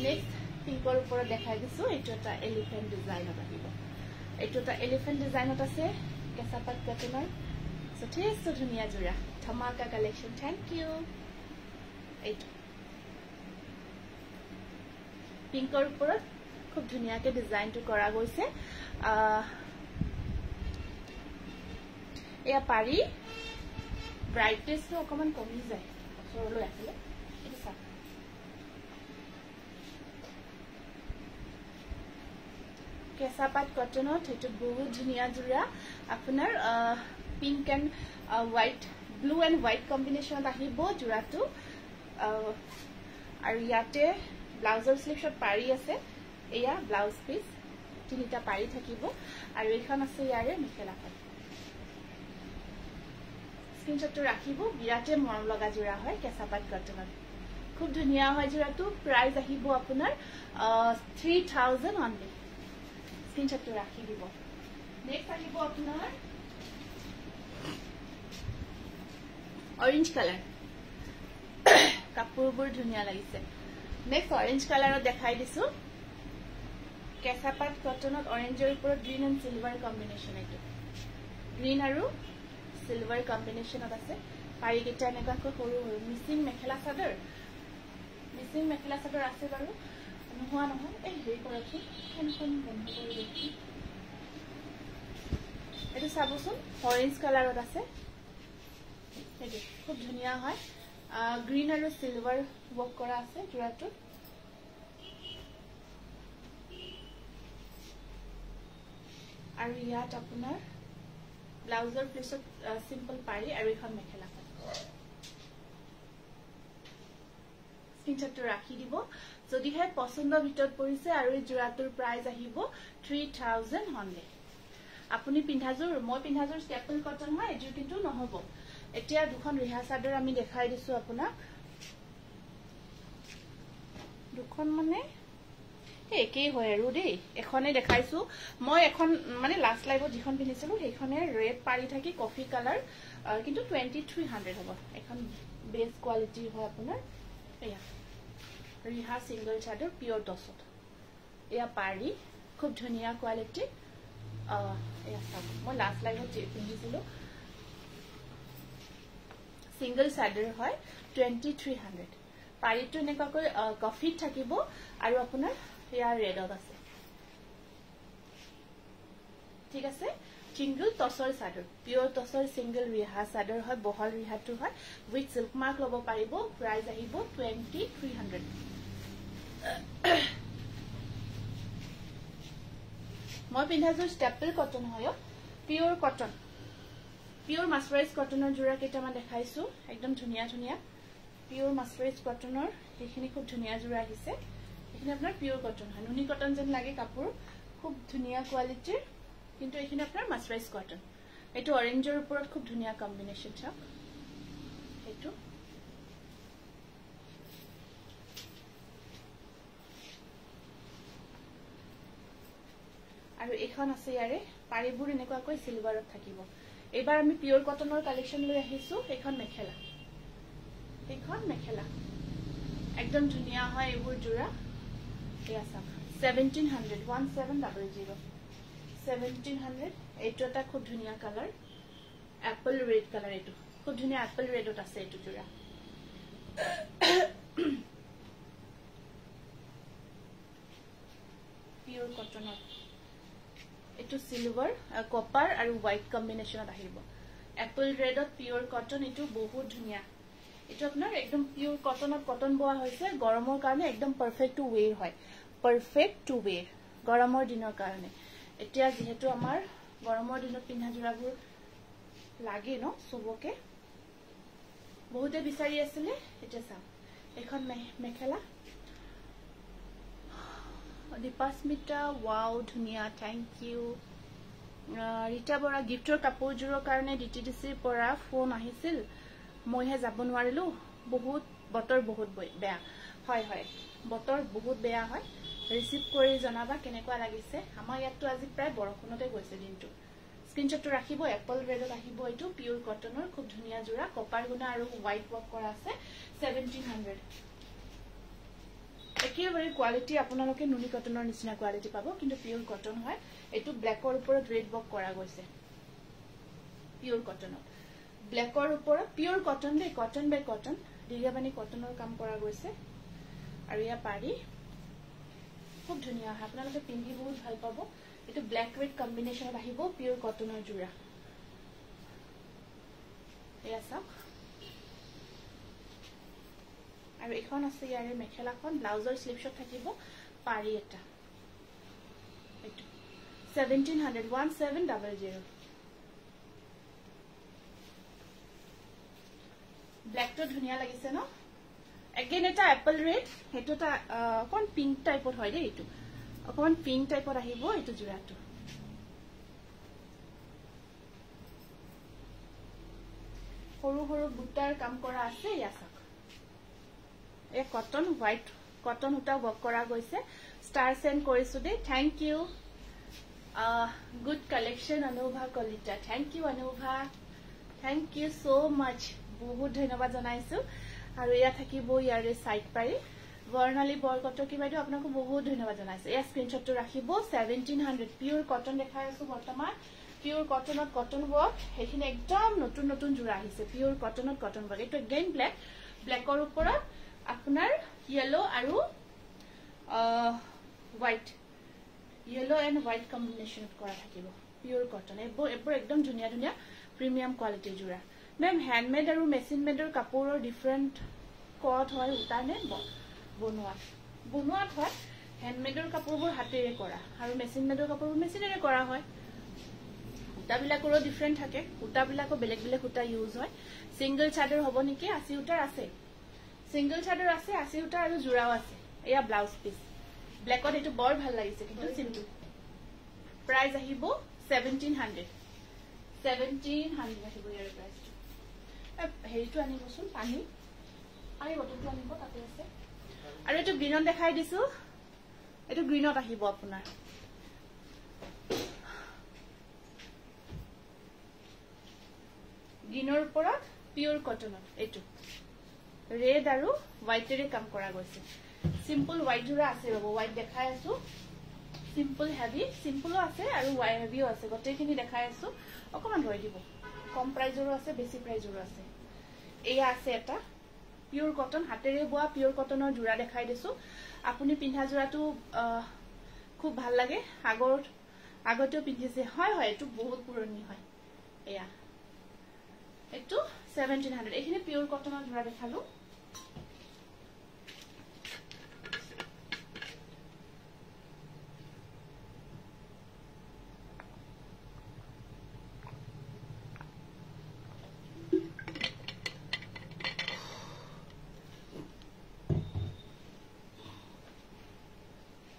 next পিংকৰ ওপৰত দেখাই দিছো এটো এটা এলিফেন্ট ডিজাইনত আহিব এটো এটা এলিফেন্ট ডিজাইনত আছে কেঁচাপাত কটনৰ যথেষ্ট ধুনিয়া জোৰা ধমাকা কালেকশন থ্যাংক ইউ এটো পিংকৰ ওপৰত খুব ধুনিয়াকে ডিজাইনটো কৰা গৈছে এয়া পাৰি ব্ৰাইটনেসটো অকমান কমি যায় সৰলৈ আহিলে এটা চাওক কেঁচাপাত কটনত হেতু বহুত ধুনিয়া জোৰা আপোনাৰ pink and white blue and white কম্বিনেশনত আহিব জোৰাটো আৰু ইয়াতে ব্লাউজৰ স্লিপছত পাৰি আছে এয়া ব্লাউজ পিস তিনিটা পাৰি থাকিব আৰু এখন আছে ইয়াৰে মেখেলাখন স্ক্ৰিনশটটো ৰাখিব বিৰাতে মৰম লগা জোৰা হয় কেঁচাপাত কটনত খুব ধুনিয়া হয় জোৰাটো প্ৰাইস আহিব আপোনাৰ 3000 অনলি স্ক্ৰিনশটটো ৰাখি দিব নেক্সট আহিব আপোনাৰ অৰেঞ্জ কালাৰ কাপোৰবোৰ ধুনিয়া লাগিছে নেক্সট অৰেঞ্জ কালাৰত দেখাই দিছো কেঁচাপাত কটনত অৰেঞ্জৰ ওপৰত গ্ৰীন এন্ড সিলভাৰ কম্বিনেশন এটো গ্ৰীন আৰু সিলভাৰ কম্বিনেশনত আছে পাৰিকেটা এনেকৈ সৰু মিচিং মেখেলা চাদৰ আছে বাৰু নোহোৱা নহয় এই হেৰি কৰকচোন ফেনখন বন্ধ কৰি দেখি এটা চাবচোন অৰেঞ্জ কালাৰত আছে এইটো খুব ধুনীয়া হয় গ্ৰীণ আৰু সিলভাৰ ৱৰ্ক কৰা আছে জোৰাটো আৰু ইয়াত আপোনাৰ ব্লাউজৰ পিছত সিম্পল পাৰি আৰু এখন মেখেলা স্ক্ৰীনশ্বটটো ৰাখি দিব যদিহে পছন্দৰ ভিতৰত পৰিছে আৰু এই জোৰাটোৰ প্ৰাইস আহিব 3000 অনলি আপুনি পিন্ধাজোৰ মই পিন্ধাজোৰ ষ্টেপল কটন হয় এজোৰ কিন্তু নহব এতিয়া দুখন ৰিহা চাদৰ আমি দেখাই দিছো আপোনাক দুখন মানে একেই হয় আৰু দেই এখনে দেখাইছো মই এখন মানে লাস্ট লাইভত যিখন পিন্ধিছিলো সেইখনে ৰেড পাৰি থাকি কফি কালাৰ কিন্তু 2300 হ'ব এখন বেস কোৱালিটি হয় আপোনাৰ এয়া ৰিহা সিঙ্গল চাদৰ পিওৰ দছত এয়া পাৰি খুব ধুনীয়া কোৱালিটি এয়া চাব মই লাস্ট লাইভত পিন্ধিছিলো সিঙ্গল চাদৰ হয় 2300 পাৰিটো এনেকৈ কফিত থাকিব আৰু আপোনাৰ এয়া ৰেডত আছে ঠিক আছে সিঙ্গল টসৰ চাদৰ পিওৰ টসৰ সিঙ্গল ৰিহা চাদৰ হয় বহল ৰিহাটো হয় উইথ সিল্ক মাৰ্ক লব পাৰিব প্ৰাইস আহিব 2300 মই পিন্ধাজোৰ ষ্টেপল কটন হয় পিওৰ কটন পিওৰ মাসৰাইজ কটনৰ জোৰা কেইটামান দেখাইছো একদম ধুনীয়া ধুনীয়া পিওৰ মাসৰাইজ কটনৰ এইখিনি খুব ধুনীয়া জোৰা আহিছে এইখিনি আপোনাৰ পিওৰ কটন হয় নুনি কটন যেন লাগে কাপোৰ খুব ধুনীয়া কোৱালিটিৰ কিন্তু এইখিনি আপোনাৰ মাসৰাইজ কটন এটো অৰেঞ্জৰ ওপৰত খুব ধুনীয়া কম্বিনেশন চাওক এটো আৰু এখন আছে ইয়াৰে পাৰিবোৰ এনেকুৱাকৈ সিলভাৰত থাকিব এবাৰ আমি পিওৰ কটনৰ কালেকশন লৈ আহিছো এখন মেখেলা একদম ধুনীয়া হয় এইবোৰ জোৰা এয়া চাওক 1700 1700 এইটো এটা খুব ধুনীয়া কালাৰ এপল ৰেড কালাৰ এইটো খুব ধুনীয়া এপল ৰেডত আছে এইটো জোৰা পিওৰ কটনৰ এটো সিলভাৰ কপাৰ আৰু হোৱাইট কম্বিনেশনত আহিব এপল ৰেডত পিওৰ কটন এটো বহুত ধুনীয়া এটো আপোনাৰ একদম পিওৰ কটনত কটন বোৱা হৈছে গৰমৰ কাৰণে একদম পাৰফেক্ট টু ওয়েৰ হয় পাৰফেক্ট টু ওয়েৰ গৰমৰ দিনৰ কাৰণে এতিয়া যেহেতু আমাৰ গৰমৰ দিনত পিন্ধা জোৰাবোৰ লাগে ন সবকে বহুতে বিচাৰি আছিল এটা চাও এখন মেখেলা দীপাস্মিতা ওয়াও ধুনীয়া থ্যাংক ইউ ৰীতা বৰা গিফটৰ কাপোৰজোৰৰ কাৰণে ডিটিডিসিৰ পৰা ফোন আহিছিল মইহে যাব নোৱাৰিলো বহুত বতৰ বহুত বেয়া হয় হয় বতৰ বহুত বেয়া হয় ৰিসিভ কৰি জনাবা কেনেকুৱা লাগিছে আমাৰ ইয়াতটো আজি প্ৰায় বৰষুণতে গৈছে দিনটো স্ক্ৰীনশ্বটটো ৰাখিব এপল ৰেডত আহিব এটো পিওৰ কটনৰ খুব ধুনীয়া জোৰা কপাৰ গুণা আৰু হোৱাইট ৱৰ্ক কৰা আছে 1700 একেবাৰে কোৱালিটি আপোনালোকে নুনি কটনৰ নিচিনা কোৱালিটি পাব কিন্তু পিওৰ কটন হয় এটো ব্ল্যাকৰ ওপৰত ৰেড ৱৰ্ক কৰা গৈছে পিওৰ কটনত ব্ল্যাকৰ ওপৰত পিওৰ কটন দে কটন বাই কটন দিগাবানি কটনৰ কাম কৰা গৈছে আৰু ইয়া পাৰি খুব ধুনীয়া হয় আপোনালোকে পিন্ধি বহুত ভাল পাব এটো ব্ল্যাক ৰেড কম্বিনেশনত আহিব পিওৰ কটনৰ জোৰা এয়া চাওক আৰু এখন আছে ইয়াৰে মেখেলাখন ব্লাউজৰ স্লিপছত থাকিব পাৰি এটা এটো 1700 1700 ব্ল্যাক তো ধুনীয়া লাগিছে ন এগেইন এটা এপল ৰেড হেটো টা কোন পিঙ্ক টাইপৰ হয় দে এটো অকমান পিঙ্ক টাইপৰ আহিব এটো জোৰাটো সৰু সৰু বুটাৰ কাম কৰা আছে ইয়া চাওক এ কটন হোৱাইট কটন উটা ৱৰ্ক কৰা গৈছে ষ্টাৰ সেন্ড কৰিছো দে thank you good collection Anubha Kalita thank you Anubha thank you so much বহুত ধন্যবাদ জনাইছো আৰু ইয়া থাকিব ইয়াৰে সাইড পাৰি বৰ্ণালী বৰকটকি বাইদেউ আপোনাকো বহুত ধন্যবাদ জনাইছো এই স্ক্ৰীনশ্বটটো ৰাখিব 1700 পিওৰ কটন দেখাই আছো বৰ্তমান পিওৰ কটনত কটন ৱৰ্ক হেখিনি একদম নতুন নতুন জোৰা আহিছে পিওৰ কটনত কটন ৱৰ্ক এটো এগেইন ব্ল্যাকৰ ওপৰত আপোনাৰ yellow আৰু white yellow and white combination কৰা থাকিব পিওৰ কটন এবোৰ একদম ধুনিয়া ধুনিয়া প্ৰিমিয়াম কোয়ালিটি জোড়া মেম হ্যান্ডমেড আৰু মেচিন মেডৰ কাপোৰৰ ডিফাৰেন্ট কত হয় উতানে বনোৱাত হয় হ্যান্ডমেডৰ কাপোৰবোৰ হাতেৰে কৰা আৰু মেচিন মেডৰ কাপোৰবোৰ মেচিনেৰে কৰা হয় উটাবিলাকৰো ডিফাৰেন্ট থাকে উটাবিলাকো বেলেগ বেলেগ উটা ইউজ হয় সিঙ্গল চাদৰ হ'ব নেকি 80 উটাৰ আছে সিঙ্গল চাদৰ আছে 80 উটাৰ আৰু জোড়াও আছে এয়া ব্লাউজ পিস ব্ল্যাকত এটো বৰ ভাল লাগিছে কিন্তু সিম্পল প্ৰাইস আহিব 1700 আহিব ইয়াৰ প্ৰাইস হেৰিটো আনিবচোন পানী আৰু বটলটো আনিব তাতে আছে আৰু এটো গ্ৰীনত দেখাই দিছো এটো গ্ৰীনত আহিব আপোনাৰ গ্ৰীনৰ ওপৰত পিওৰ কটনত এটো ৰেড আৰু হোয়াইটেৰে কাম কৰা গৈছে সিম্পল হোয়াইট জোড়া আছে ৰব হোয়াইট দেখাই আছো সিম্পল হেভি সিম্পলও আছে আৰু হেভিও আছে গটেখিনি দেখাই আছো অকমান ৰৈ দিব কম প্ৰাইজৰো আছে বেছি প্ৰাইজৰো আছে এয়া আছে এটা পিওৰ কটন হাতেৰে বোৱা পিওৰ কটনৰ জোড়া দেখাই দিছো আপুনি পিন্ধা জোড়াটো খুব ভাল লাগে আগতেও পিন্ধিছে হয় হয় এটো বহুত পুৰণি হয় এয়া এটো 1700 এখিনি পিওৰ কটনৰ জোড়া দেখালো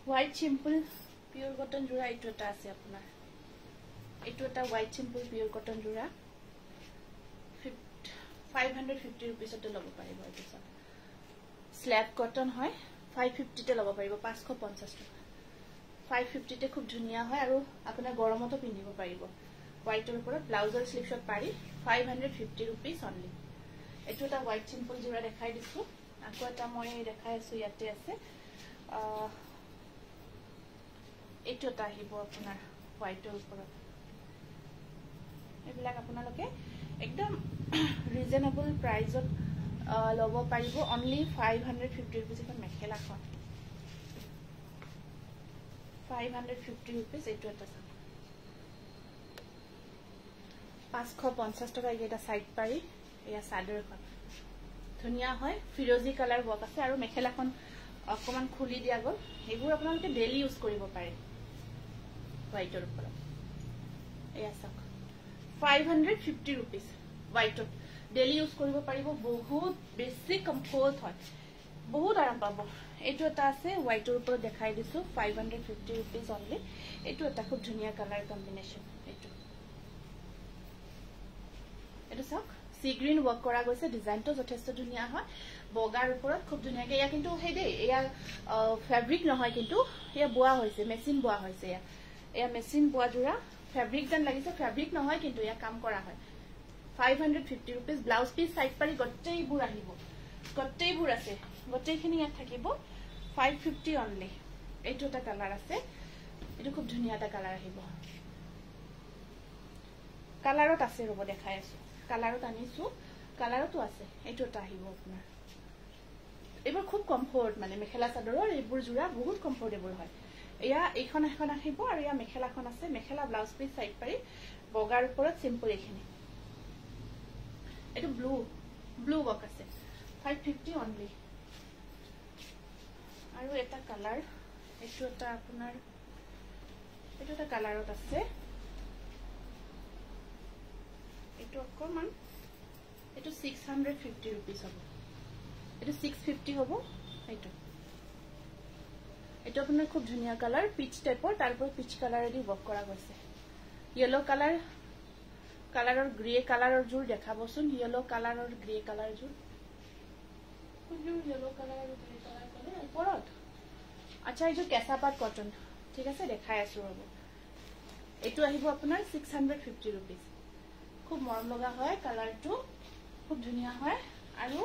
হোয়াইট সিম্পল পিওৰ কটন জোড়া এটো এটা আছে আপোনাৰ এটো এটা হোয়াইট সিম্পল পিওৰ কটন জোড়া 550 रुपीसতে লব পাৰিব এটো স্ল্যাব কটন হয় 550 তে লব পাৰিব 550 টাকা 550 তে খুব ধুনিয়া হয় আৰু আপোনাৰ গৰমতো পিন্ধিব পাৰিব হোয়াইটৰ ওপৰত ব্লাউজৰ স্লিভছত পাৰি 550 रुपीस অনলি এটো এটা হোয়াইট সিম্পল জোড়া দেখাই দিছো আকৌ এটা মই দেখাই আছো ইয়াতে আছে এটো এটা আহিব আপোনাৰ হোয়াইটৰ ওপৰত এবিলাক আপোনালোকে একদম ৰিজনেবল প্ৰাইজত লব পাৰিব অনলি 550 रुपीस এখন মেখেলাখন 550 रुपीस এটো এটা 550 টাকা এটা সাইড পাৰি এয়া চাদৰখন ধুনিয়া হয় ফিৰোজি কালাৰ ওয়াৰ্ক আছে আৰু মেখেলাখন অকমান খুলি দিয়া গল এবোৰ আপোনালোকে ডেইলি ইউজ কৰিব পাৰে হোয়াইটৰ ওপৰত এয়া চাওক 550 रुपीस হোয়াইট ডেইলি ইউজ কৰিব পাৰিব বহুত বেছি কমফৰ্ট হয় বহুত আৰাম পাব এটো এটা আছে হোয়াইটৰ ওপৰত দেখাই দিছো 550 रुपीस অনলি এটো এটা খুব ধুনিয়া কালাৰ কম্বিনেশন এটো চাওক সি গ্ৰীন ওয়াৰ্ক কৰা গৈছে ডিজাইনটো যথেষ্ট ধুনিয়া হয় বগাৰ ওপৰত খুব ধুনিয়াকে ইয়া কিন্তু হেই দে ইয়া ফেব্ৰিক নহয় কিন্তু ইয়া বোৱা হৈছে মেচিন বোৱা হৈছে ইয়া মেচিন বোৱা জোড়া ফেব্ৰিক যেন লাগিছে ফেব্ৰিক নহয় কিন্তু ইয়া কাম কৰা হয় 550 रुपीस ব্লাউজ পিস সাইড পাৰি গটেইবোৰ আহিব গটেইবোৰ আছে গটেইখিনি ইয়াত থাকিব 550 অনলি এটো এটা কালাৰ আছে এটো খুব ধুনিয়া এটা কালাৰ আহিব কালাৰত আছে ৰব দেখাই আছো কালাৰত আনিছো কালাৰতো আছে এটো এটা আহিব আপোনাৰ এবোৰ খুব কমফৰ্ট মানে মেখেলা চাদৰৰ এবোৰ জোড়া বহুত কমফৰ্টেবল হয় এয়া এখন আহিব আৰু ইয়া মেখেলাখন আছে মেখেলা ব্লাউজ পিস সাইড পাৰি বগাৰ ওপৰত সিম্পল এখিনি এটো ব্লু ওয়াৰ্ক আছে 550 অনলি আৰু এটা কালাৰ এটো এটা আপোনাৰ এটো এটা কালারত আছে এটো অকমান এটো 650 रुपीस হ'ব এটো 650 হ'ব এটো এটো আপোনাৰ খুব ধুনিয়া কালাৰ পিচ টাইপৰ তাৰপৰ পিচ কালাৰেদি ওয়াৰ্ক কৰা গৈছে ইয়েলো কালাৰৰ গ্ৰে কালাৰৰ জোৰ দেখাবচোন ইয়েলো কালাৰৰ গ্ৰে কালাৰ জোৰ ইয়েলো কালাৰৰ গ্ৰে কালাৰ কলে ওপৰত আচ্ছা এই যে কেঁচাপাত কটন ঠিক আছে দেখাই আছো ৰব এটো আহিব আপোনাৰ 650 रुपीस খুব মৰম লগা হয় কালাৰটো খুব ধুনিয়া হয় আৰু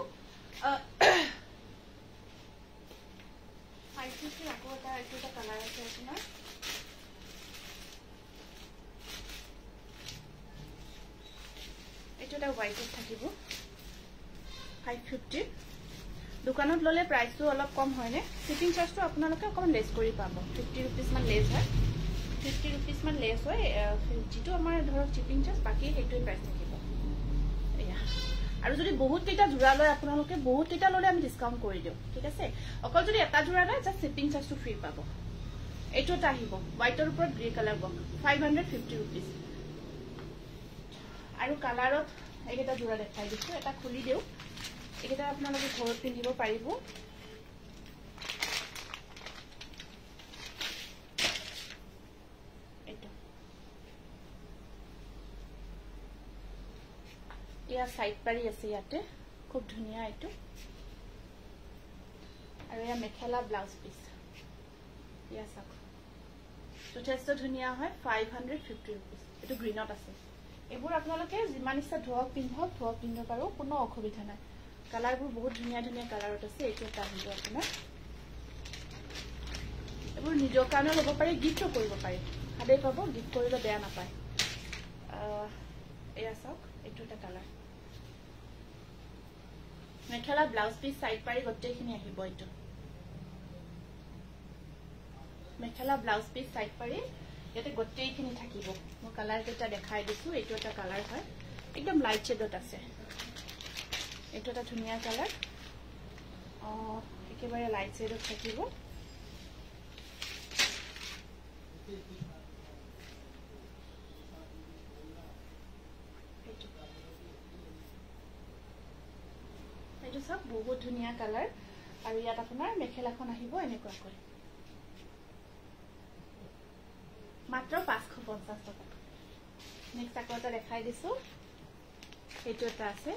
আইসিসি আকৌ এটা কালাৰ আছে আপোনাৰ এটো এটা হোয়াইটত থাকিব 550 দোকানত ললে প্ৰাইসটো অলপ কম হয় নে শিপিং চাৰ্জটো আপোনালোকে অকমান লেস কৰি পাব 50 रुपीस মান লেস হয় 50 रुपीस মান লেস হয় যেটো আমাৰ ধৰক শিপিং চাৰ্জ বাকি হেইটোই প্ৰাইস থাকিব এয়া আৰু যদি বহুত কেইটা জোৰা লয় আপোনালোকে বহুত কেইটা ললে আমি ডিসকাউন্ট কৰি দিও ঠিক আছে অকল যদি এটা জোৰা লয় জাস্ট শিপিং চাৰ্জটো ফ্ৰী পাব এইটোটা আহিব হোৱাইটৰ ওপৰত গ্ৰে কালাৰ বক 550 रुपीस আৰু কালাৰত এইকেইটা জোৰা দেখাই দিছো এটা খুলি দিও এইকেইটা আপোনালোকে ঘৰত পিন্ধিব পাৰিব ইয়া সাইড পাৰি আছে ইয়াতে খুব ধুনিয়া এটো আৰু ইয়া মেখেলা ব্লাউজ পিস ইয়া সাক যথেষ্ট ধুনিয়া হয় 550 रुपीस এটো গ্ৰীনত আছে এবোৰ আপোনালোকে যিমান ইচ্ছা ধোক পিন্ধব পাৰো কোনো অসুবিধা নাই কালাৰবোৰ বহুত ধুনিয়া ধুনিয়া কালাৰত আছে এইটো টাইমটো আপোনাৰ এবোৰ নিজৰ কাৰণে ল'ব পাৰি গিফ্টও কৰিব পাৰি হাতে পাব গিফ্ট কৰিলে বেয়া নাপায় এয়া সাক এইটো এটা কালাৰ মেখেলা ব্লাউজ পিস সাইড পাৰি গটেখিনি আহিব এইটো মেখেলা ব্লাউজ পিস সাইড পাৰি ইয়াতে গটেখিনি থাকিব মই কালাৰ কেটা দেখাই দিছো এইটো এটা কালাৰ হয় একদম লাইট শেডত আছে এইটো এটা ধুনিয়া কালাৰ একেবাৰে লাইট শেডত থাকিব এইটো সব বহুত ধুনিয়া কালাৰ আৰু ইয়াত আপোনাৰ মেখেলাখন আহিব এনেকুৱা কৰি মাত্ৰ 550 টকা নেক্সট আকটা দেখাই দিছো এইটো এটা আছে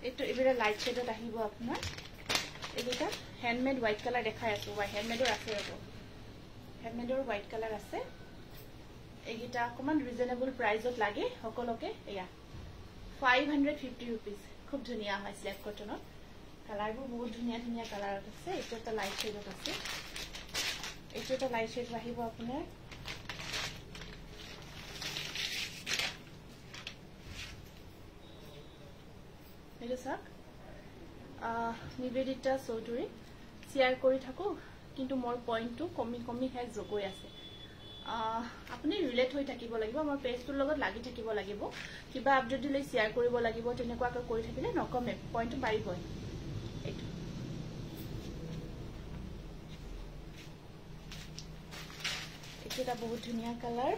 এইটো ইবিৰা লাইট শেডত আহিব আপোনাৰ এইটা হ্যান্ডমেড হোৱাইট কালাৰ দেখাই আছো হ্যান্ডমেডৰ আছে ৰব হ্যান্ডমেডৰ হোৱাইট কালাৰ আছে এইটা অকমান ৰিজনেবল প্ৰাইজত লাগে সকলোকে এয়া 550 रुपीस খুব ধুনিয়া হয় স্লেপ কটনত কালাৰবোৰ বহুত ধুনিয়া ধুনিয়া কালাৰত আছে এইটো এটা লাইট শেডত আছে এইটো এটা লাইট শেড আহিব আপোনাৰ এইটো সাক নিবেদিতা চৌধুৰী শেয়াৰ কৰি থাকো কিন্তু মোৰ পইণ্টটো কমি হে জগৈ আছে আপুনি ৰিলেট হৈ থাকিব লাগিব আমাৰ পেজটোৰ লগত লাগি থাকিব লাগিব কিবা আপডেট দিলে শেয়াৰ কৰিব লাগিব তেনেকুৱাকৈ কৰি থাকিলে নকমে পইণ্টটো পাৰিবই এইটো এটা বহুত ধুনিয়া কালাৰ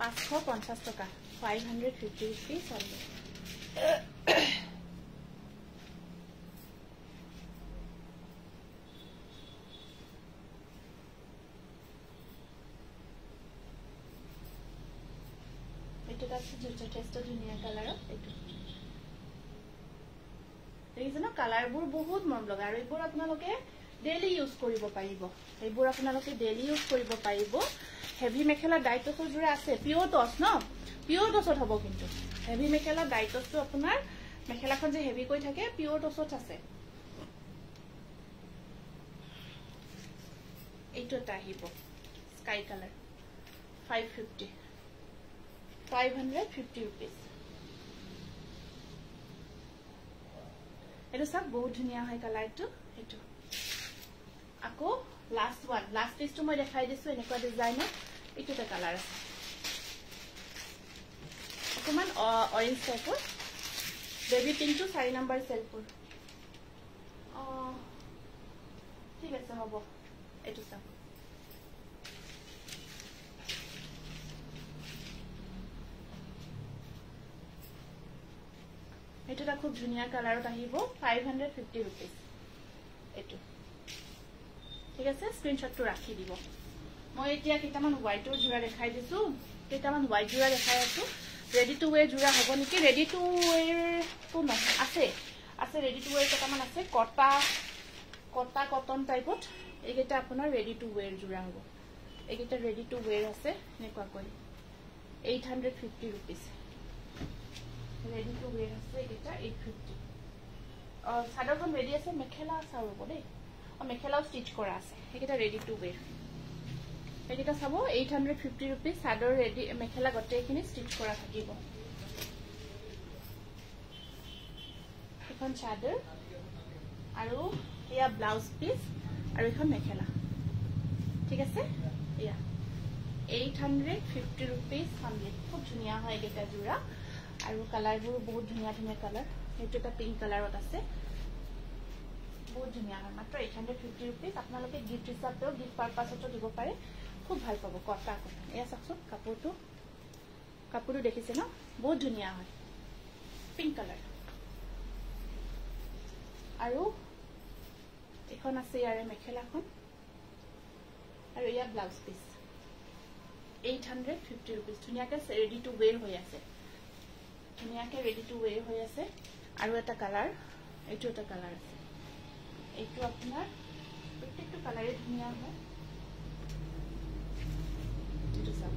550 টকা 550 रुपीस only এটা আছে যথেষ্ট ধুনিয়া কালাৰ এইটো দেখিছেনে কালাৰবোৰ বহুত মৰম লগা আৰু এইবোৰ আপোনালোকে ডেইলি ইউজ কৰিব পাৰিব এইবোৰ আপোনালোকে ডেইলি ইউজ কৰিব পাৰিব হেভি মেখেলা ডাইটছৰ জোৰা আছে পিওৰ টছ ন পিওৰ টছত হ'ব কিন্তু হেভি মেখেলা ডাইটছটো আপোনাৰ মেখেলাখন যে হেভি কৈ থাকে পিওৰ টছত আছে এইটো এটা আহিব স্কাই কালাৰ 550 रुपीस এটো সব বহুত ধুনিয়া হয় কালাৰটো এটো আকো লাষ্ট পিসটো মই দেখাই দিছো এনেকুৱা ডিজাইনৰ এটো এটা কালাৰ আছে অকমান অৰেঞ্জ টাইপৰ বেবি পিংক টু 4 নম্বৰ সেলফুল ঠিক আছে হ'ব এটো সব এটা খুব ধুনিয়া কালাৰত আহিব 550 रुपीस এটো ঠিক আছে স্ক্ৰিনশটটো ৰাখি দিব মই এতিয়া কিটামান হোৱাইটৰ জোৰা দেখাই দিছো কিটামান হোৱাইট জোৰা দেখাই আছো ৰেডি টু ওয়্যাৰ জোৰা হ'ব নেকি ৰেডি টু ওয়্যাৰ তো আছে ৰেডি টু ওয়্যাৰ কেটামান আছে কটা কটন টাইপত এইকেইটা আপোনাৰ ৰেডি টু ওয়্যাৰ জোৰা হ'ব এইকেইটা ৰেডি টু ওয়্যাৰ আছে নেকুৱা কৰি 850 रुपीस ready to wear আছে এটা 850 সাধারণ রেডি আছে মেখেলা চাও বলে মেখেলাও স্টিচ করা আছে এটা রেডি টু ওয়্যার এটা চাব 850 रुपीस সাদৰ ৰেডি মেখেলা গটেখিনি স্টিচ কৰা থাকিব এখন চাদৰ আৰু ইয়া ব্লাউজ পিস আৰু এখন মেখেলা ঠিক আছে ইয়া 850 rupees only. খুব ধুনিয়া হয় এটা জোড়া আৰু কালাৰবোৰ বহুত ধুনিয়া ধুনিয়া কালাৰ এইটো এটা পিংক কালাৰত আছে বহুত ধুনিয়া হয় মাত্ৰ 850 rupees আপোনালোকে গিফট হিচাপেও গিফট পাৰপাসতো দিব পাৰে খুব ভাল পাব কটা কটন এয়া চাকচোন কাপোৰটো দেখিছে ন বহুত ধুনিয়া হয় পিংক কালাৰ আৰু এখন আছে ইয়াৰে মেখেলাখন আৰু ইয়া ব্লাউজ পিস 850 rupees ধুনিয়াকে ৰেডি টু ওয়্যাৰ হৈ আছে ধুনিয়াকে ৰেডি টু ওয়্যাৰ হৈ আছে আৰু এটা কালাৰ এইটো এটা কালাৰ আছে এইটো আপোনাৰ প্ৰত্যেকটো কালাৰে ধুনিয়া হয় এইটো চাওক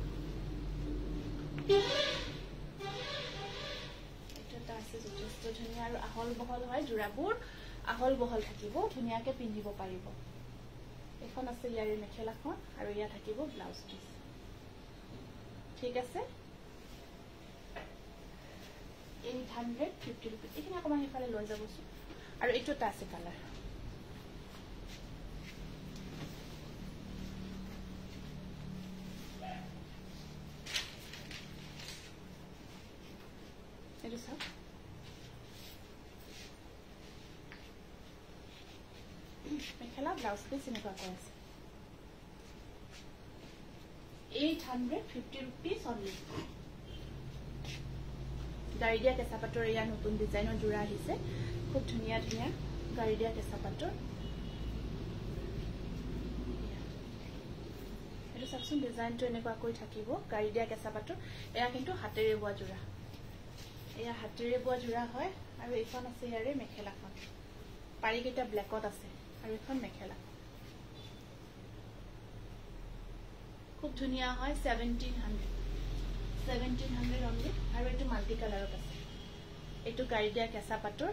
এইটো এটা আছে যথেষ্ট ধুনিয়া আৰু আহল বহল হয় জোৰাবোৰ আহল বহল থাকিব ধুনিয়াকে পিন্ধিব পাৰিব এখন আছে ইয়াৰে মেখেলাখন আৰু ইয়া থাকিব ব্লাউজ পিস ঠিক আছে 850 rupees এখানে অকমান হেফালে লৈ যাবছো আৰু এইটো এটা আছে কালাৰ এইটো চাওক মেখেলা ব্লাউজ পিস এনেকুৱা কৰা আছে 850 rupees only গাড়ি দিয়া কেঁচা পাটৰ ইয়া নতুন ডিজাইনৰ জোৰা আহিছে খুব ধুনিয়া ধুনিয়া গাড়ি দিয়া কেঁচা পাটৰ এইটো চাকচোন ডিজাইনটো এনেকুৱা কৰি থাকিব গাড়ি দিয়া কেঁচা পাটৰ এয়া কিন্তু হাতেৰে বোৱা জোৰা এয়া হাতেৰে বোৱা জোৰা হয় আৰু এইখন আছে ইয়াৰে মেখেলাখন পাৰিকেইটা ব্লেকত আছে আৰু এখন মেখেলা খুব ধুনিয়া হয় 1700 only আৰু এটো মাল্টি কালাৰত আছে এটো গাড়ি দিয়া কেঁচা পাটৰ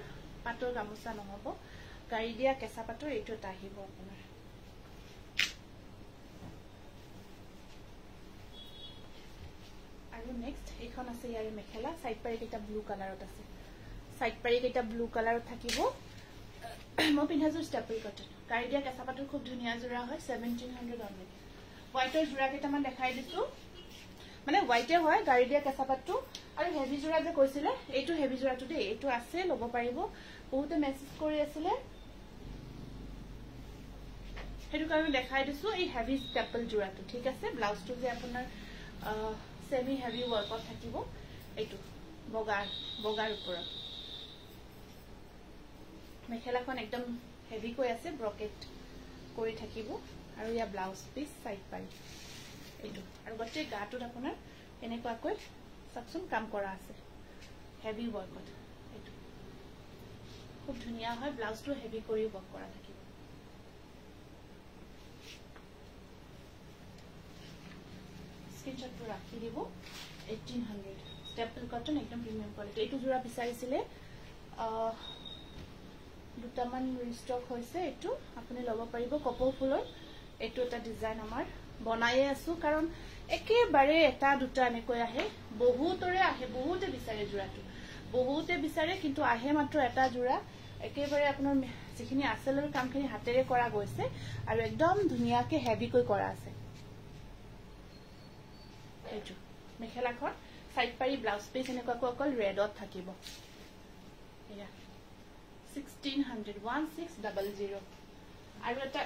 গামোচা নহব গাড়ি দিয়া কেঁচা পাটৰ এটো তাহিব আপোনাৰ আৰু নেক্সট এইখন আছে ইয়াৰে মেখেলা সাইড পাৰি কেটা ব্লু কালাৰত আছে সাইড পাৰি কেটা ব্লু কালাৰত থাকিব মই পিন্ধাজৰ ষ্টেপল কটন গাড়ি দিয়া কেঁচা পাটৰ খুব ধুনিয়া জোৰা হয় 1700 only হোয়াইটৰ জোৰা কেটামান দেখাই দিছো মানে হোয়াইটে হয় গাড়ি দিয়া কেঁচা পাটটো আৰু হেভি জোৰা যে কৈছিলে এইটো হেভি জোৰাটো দেই এইটো আছে লব পাৰিব বহুতে মেসেজ কৰি আছিলে হেতু কাৰণে দেখাই দিছো এই হেভি ষ্টেপল জোৰাটো ঠিক আছে ব্লাউজটো যে আপোনাৰ সেমি হেভি ওয়াৰ্কত থাকিব এইটো বগাৰ ওপৰত মেখেলাখন একদম হেভি কৈ আছে ব্ৰকেট কৰি থাকিব আৰু ইয়া ব্লাউজ পিস সাইড পাই এইটো আৰু গটে গাটোত আপোনাৰ এনেকুৱাকৈ সাকচন কাম কৰা আছে হেভি ওয়াৰ্কত এইটো খুব ধুনিয়া হয় ব্লাউজটো হেভি কৰি ওয়াৰ্ক কৰা থাকিব স্ক্ৰিনশটটো ৰাখি দিব 1800 স্টেপল কটন একদম প্ৰিমিয়াম কোয়ালিটি এইটো জোৰা বিচাৰিছিলে দুটামান ৰিস্টক হৈছে এইটো আপুনি লব পাৰিব কপৌ ফুলৰ এইটো এটা ডিজাইন আমাৰ বনাইয়ে আছো কাৰণ একেবাৰে এটা দুটা এনেকৈ আহে বহুতৰে আহে বহুতে বিচাৰে জোৰাটো বহুতে বিচাৰে কিন্তু আহে মাত্ৰ এটা জোৰা একেবাৰে আপোনাৰ যিখিনি আসলৰ কামখিনি হাতেৰে কৰা গৈছে আৰু একদম ধুনিয়াকে হেভি কৈ কৰা আছে এইটো মেখেলাখন সাইড পাৰি ব্লাউজ পিস এনেকুৱাকৈ অকল ৰেডত থাকিব এয়া 1600 আৰু এটা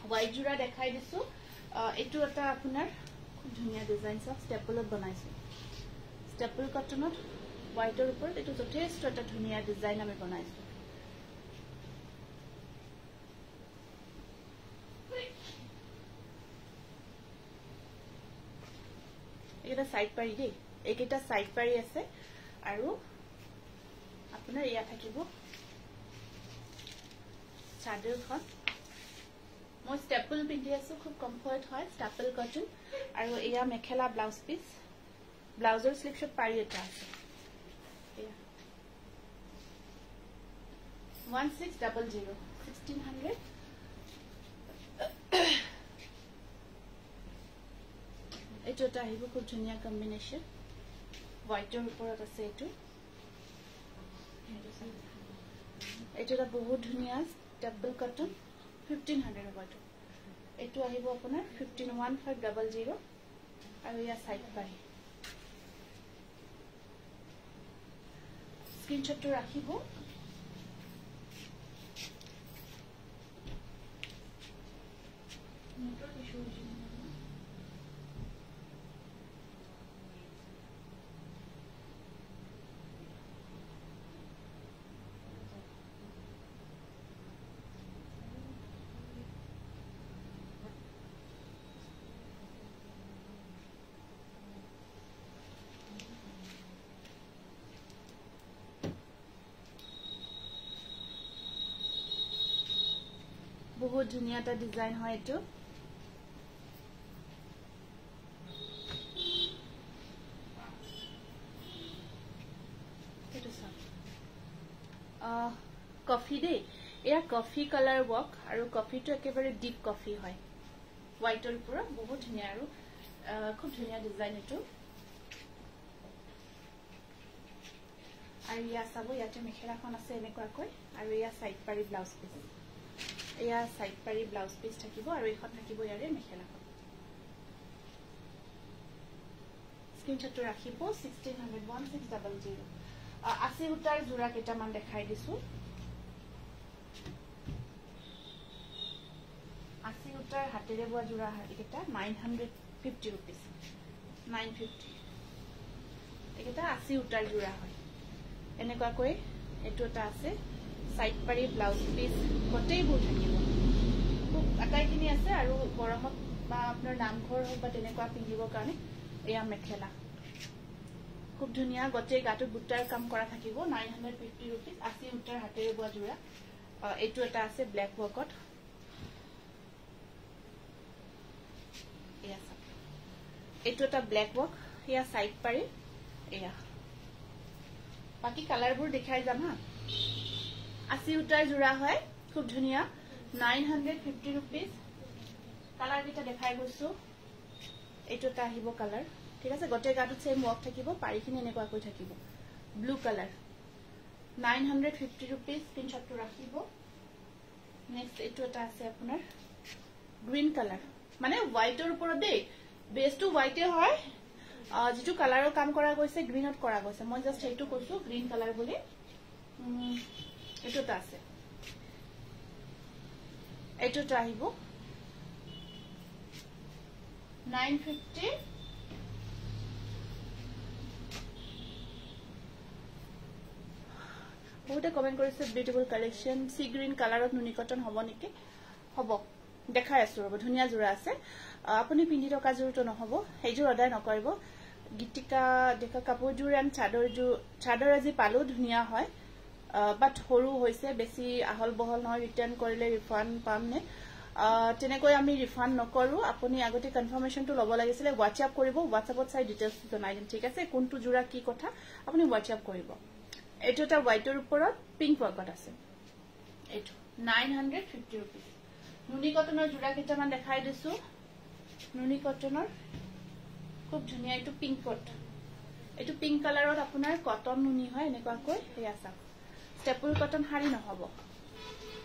হোয়াইট জোৰা দেখাই দিছো এইটো এটা আপোনাৰ খুব ধুনিয়া ডিজাইন সব ষ্টেপলত বনাইছো ষ্টেপল কটনত হোয়াইটৰ ওপৰত এইটো যথেষ্ট এটা ধুনিয়া ডিজাইন আমি বনাইছো এটা সাইড পাৰি দেই এইকেইটা সাইড পাৰি আছে আৰু আপোনাৰ ইয়া থাকিব চাদৰখন মই ষ্টেপল পিন্ধি আছো খুব কমফৰ্ট হয় ষ্টেপল কটন আৰু ইয়া মেখেলা ব্লাউজ পিস ব্লাউজৰ স্লিপশট পাৰি এটা আছে 1600 এইটো এটা আহিব খুব ধুনিয়া কম্বিনেশন হোয়াইটৰ ওপৰত আছে এইটো এটা বহুত ধুনিয়া ষ্টেপল কটন 1500 হ'ব এইটো আহিব আপোনাৰ 151500 আৰু ইয়া সাইড পাৰি স্ক্ৰিনশ্বটটো ৰাখিব বহুত ধুনীয়া এটা ডিজাইন হয় এটো কফি দে এয়া কফি কালার ওয়ার্ক আর কফি তো একেবারে ডিপ কফি হয় হোয়াইটৰ পুৰো বহুত ধুনীয়া আৰু খুব ধুনীয়া ডিজাইন এটো আৰু ইয়া চাব ইয়াতে মেখেলাখন আছে এনেকুৱাকৈ আৰু ইয়া সাইড পাৰি ব্লাউজ পিস এয়া সাইড পাৰি ব্লাউজ পিস থাকিব আৰু এখন থাকিব ইয়াৰে মেখেলাখন স্ক্ৰিনশ্বটটো ৰাখিব 1600 80 উটাৰ জোৰা কেইটামান দেখাই দিছো 80 উটাৰ হাতেৰে বোৱা জোৰা এটা 950 रुपीस 950 এটা 80 উটাৰ জোৰা হয় এনেকুৱাকৈ এটো এটা আছে সাইড পাৰি ব্লাউজ পিস গোটেইবোৰ থাকিব খুব আটাইখিনি আছে আৰু গৰমত বা আপোনাৰ নামঘৰ হওক বা তেনেকুৱা পিন্ধিবৰ কাৰণে এয়া মেখেলা খুব ধুনীয়া গোটেই গাটো বুটাৰ কাম কৰা থাকিব 950 रुपीस 80 উটাৰ হাতেৰে বোৱা জোৰা এটো এটা আছে ব্ল্যাক ওয়াৰ্কত এয়া এটো এটা ব্ল্যাক ওয়াৰ্ক এয়া সাইড পাৰি এয়া বাকি কালাৰবোৰ দেখাই যাম হা 80 উটাৰ জোৰা হয় খুব ধুনীয়া 950 रुपीस কালাৰ কিটা দেখাই গৈছো এটো এটা আহিব কালাৰ ঠিক আছে গোটেই গাটো সেম ওয়াৰ্ক থাকিব পাৰিখিনি এনেকুৱা কৈ থাকিব ব্লু কালাৰ 950 रुपीस স্ক্ৰিনশ্বটটো ৰাখিব নেক্সট এটো এটা আছে আপোনাৰ গ্ৰীন কালাৰ মানে হোয়াইটৰ ওপৰত দে বেসটো হোয়াইটে হয় যেটো কালাৰৰ কাম কৰা গৈছে গ্ৰীনত কৰা গৈছে মই জাস্ট এইটো কৈছো গ্ৰীন কালাৰ বুলি এটোটা আছে এটোটা আহিব 950 বহুতে কমেন্ট কৰিছে বিউটিফুল কালেকশন সি গ্ৰীন কালাৰত নুনি কটন হ'ব নেকি হ'ব দেখাই আছো ৰব ধুনীয়া জোৰা আছে আপুনি পিন্ধি থকা জোৰটো নহব হেজোৰ অৰ্ডাৰ নকৰিব গিটিকা দেখা কাপোৰজোৰ এন্ড চাদৰ আজি পালো ধুনীয়া হয় বাট হৰু হৈছে বেছি আহল বহল নহয় ৰিটাৰ্ণ কৰিলে ৰিফান্ড পাম নে তেনেকৈ আমি ৰিফান্ড নকৰো আপুনি আগতে কনফাৰ্মেশনটো লব লাগিছিল WhatsApp কৰিব WhatsAppত চাই ডিটেইলছ জনাই দিম ঠিক আছে কোনটো জোৰা কি কথা আপুনি WhatsApp কৰিব এটো এটা হোয়াইটৰ ওপৰত পিংক ওয়াৰ্কত আছে এটো 950 रुपीस নুনি কটনৰ জোৰা কেইটামান দেখাই দিছো নুনি কটনৰ খুব ধুনীয়া এটো পিংকত এটো পিংক কালাৰত আপোনাৰ কটন নুনি হয় এনেকুৱাকৈ হেয়া চাক স্টেপল কটন হাৰি নহব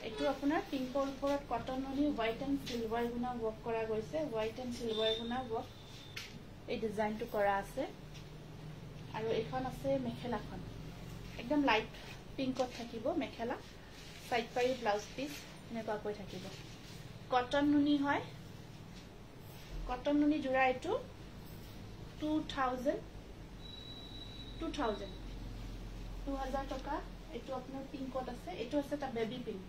এটো আপোনাৰ পিংকৰ ওপৰত কটন নুনি হোয়াইট এন্ড সিলভাৰ গুনা ওয়াৰ্ক কৰা গৈছে হোয়াইট এন্ড সিলভাৰ গুনা ওয়াৰ্ক এই ডিজাইনটো কৰা আছে আৰু এখন আছে মেখেলাখন একদম লাইট পিংকত থাকিব মেখেলা সাইড পাৰি ব্লাউজ পিস এনেকুৱাকৈ থাকিব কটন নুনি হয় কটন নুনি জোৰা এটো 2000 টকা এটো আপোনাৰ পিংকত আছে এটো আছে তা বেবি পিংক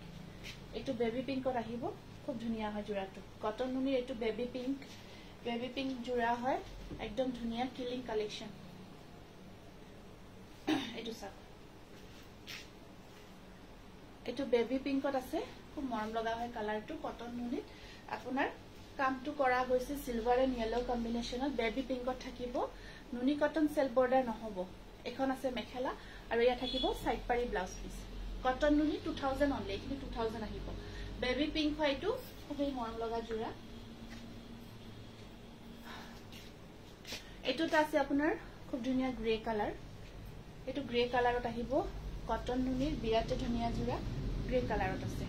এটো বেবি পিংকত আহিব খুব ধুনীয়া হয় জোৰাটো কটন নুনি এটো বেবি পিংক জোৰা হয় একদম ধুনীয়া কিলিং কালেকশন এটো সব এটো বেবি পিংকত আছে খুব মৰম লগা হয় কালাৰটো কটন নুনিত আপোনাৰ কামটো কৰা গৈছে সিলভাৰ এন্ড ইয়েলো কম্বিনেশনত বেবি পিংকত থাকিব নুনি কটন সেল বৰ্ডাৰ নহব এখন আছে মেখেলা আৰু ইয়া থাকিব সাইড পাৰি ব্লাউজ পিস কটন নুনি 2000 অনলি এখিনি 2000 আহিব বেবি পিংক হয়টো খুবই মৰম লগা জোৰা এটোটা আছে আপোনাৰ খুব ধুনীয়া গ্ৰে কালাৰ এটো গ্ৰে কালাৰত আহিব কটন নুনিৰ বিৰাট ধুনীয়া জোৰা গ্ৰে কালাৰত আছে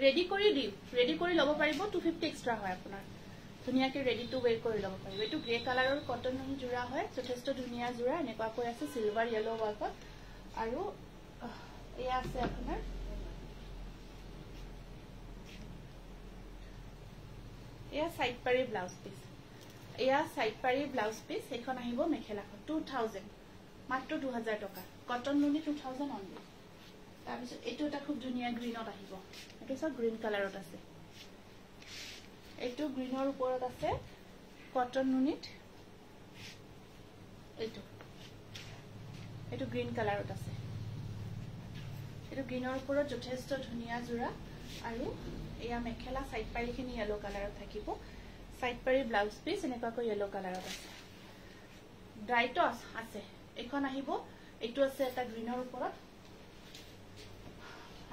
ৰেডি কৰি ল'ব পাৰিব 250 এক্সট্ৰা হয় আপোনাৰ ধুনিয়াকে ৰেডি টু ওয়েৰ কৰি ল'ব পাৰিব এটো গ্ৰে কালাৰৰ কটন জোৰা হয় যথেষ্ট ধুনিয়া জোৰা এনেকুৱা কৈ আছে সিলভাৰ ইয়েলো ওয়াৰ্কত আৰু এয়া আছে আপোনাৰ এয়া সাইড পাৰি ব্লাউজ পিস এয়া সাইড পাৰি ব্লাউজ পিস এখন আহিব মেখেলাখন 2000 মাত্ৰ 2000 টকা কটন নুনি 2000 অনলি তাৰপিছত এটো এটা খুব ধুনিয়া গ্ৰীনত আহিব এটো সব গ্ৰীন কালাৰত আছে এটো গ্ৰীনৰ ওপৰত আছে কটন নুনিত এটো গ্ৰীন কালাৰত আছে এটো গ্ৰীনৰ ওপৰত যথেষ্ট ধুনিয়া জোৰা আৰু এয়া মেখেলা সাইড পাৰিখিনি ইয়েলো কালাৰত থাকিব সাইড পাৰি ব্লাউজ পিস এনেকুৱাকৈ ইয়েলো কালাৰত আছে ড্ৰাই টছ আছে এখন আহিব এটো আছে এটা গ্ৰীনৰ ওপৰত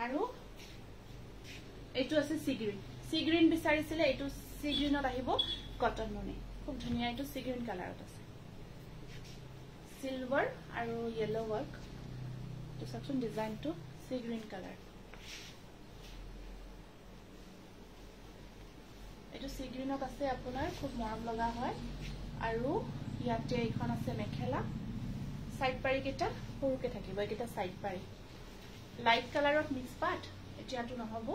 আৰু এটো আছে সি গ্ৰীন বিচাৰিছিলে এটো সি গ্ৰীনত আহিব কটন নুনি খুব ধুনিয়া এটো সি গ্ৰীন কালাৰত আছে সিলভাৰ আৰু ইয়েলো ওয়াৰ্ক তো সেকশন ডিজাইন টু সি গ্ৰীন কালাৰ এটো সি গ্ৰীনত আছে আপোনাৰ খুব মৰম লগা হয় আৰু ইয়াতে এখন আছে মেখেলা সাইড পাৰি কেটা সৰুকে থাকিব এটা সাইড পাৰি লাইট কালাৰত মিক্স পাট এতিয়াটো নহব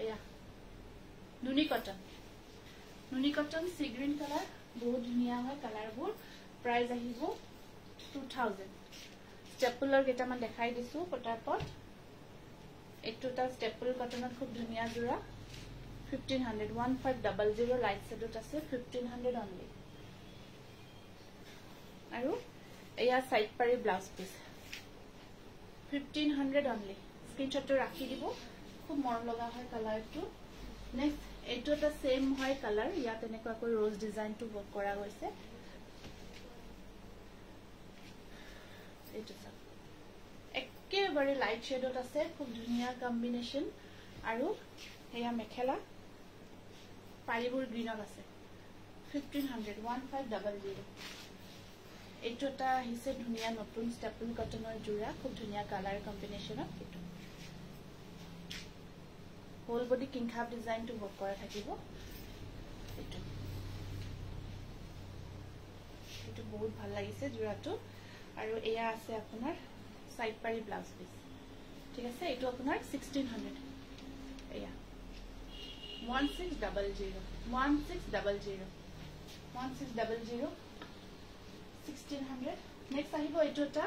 এয়া নুনি কটন সি গ্ৰীন কালাৰ বহুত ধুনিয়া হয় কালাৰবোৰ প্ৰাইস আহিব 2000 স্টেপলৰ কেটামান দেখাই দিছো পটাপট এটোটা স্টেপল কটনত খুব ধুনিয়া জোৰা 1500 1500 লাইট সেটত আছে 1500 অনলি আৰু এয়া সাইড পাৰি ব্লাউজ পিস 1500 অনলি স্ক্ৰিনশটটো ৰাখি দিব খুব মৰম লগা হয় কালাৰটো নেক্সট এটো এটা সেম হয় কালাৰ ইয়াত এনেকুৱাকৈ ৰ'জ ডিজাইনটো বক কৰা গৈছে এটো সব একেবাৰে লাইট শেডত আছে খুব ধুনিয়া কম্বিনেশন আৰু এয়া মেখেলা পাৰিবোৰ গ্ৰীনত আছে 1500 1500 এটো এটা হিসে ধুনিয়া নতুন স্টেপল কটনৰ জোৰা খুব ধুনিয়া কালাৰ কম্বিনেশনত এটো হোল বডি কিংখাপ ডিজাইনটো বক কৰা থাকিব এটো বহুত ভাল লাগিছে জোৰাটো আৰু এয়া আছে আপোনাৰ সাইড পাৰি ব্লাউজ পিস ঠিক আছে এটো আপোনাৰ 1600 এয়া 1600 1600 নেক্সট আহিব এটো এটা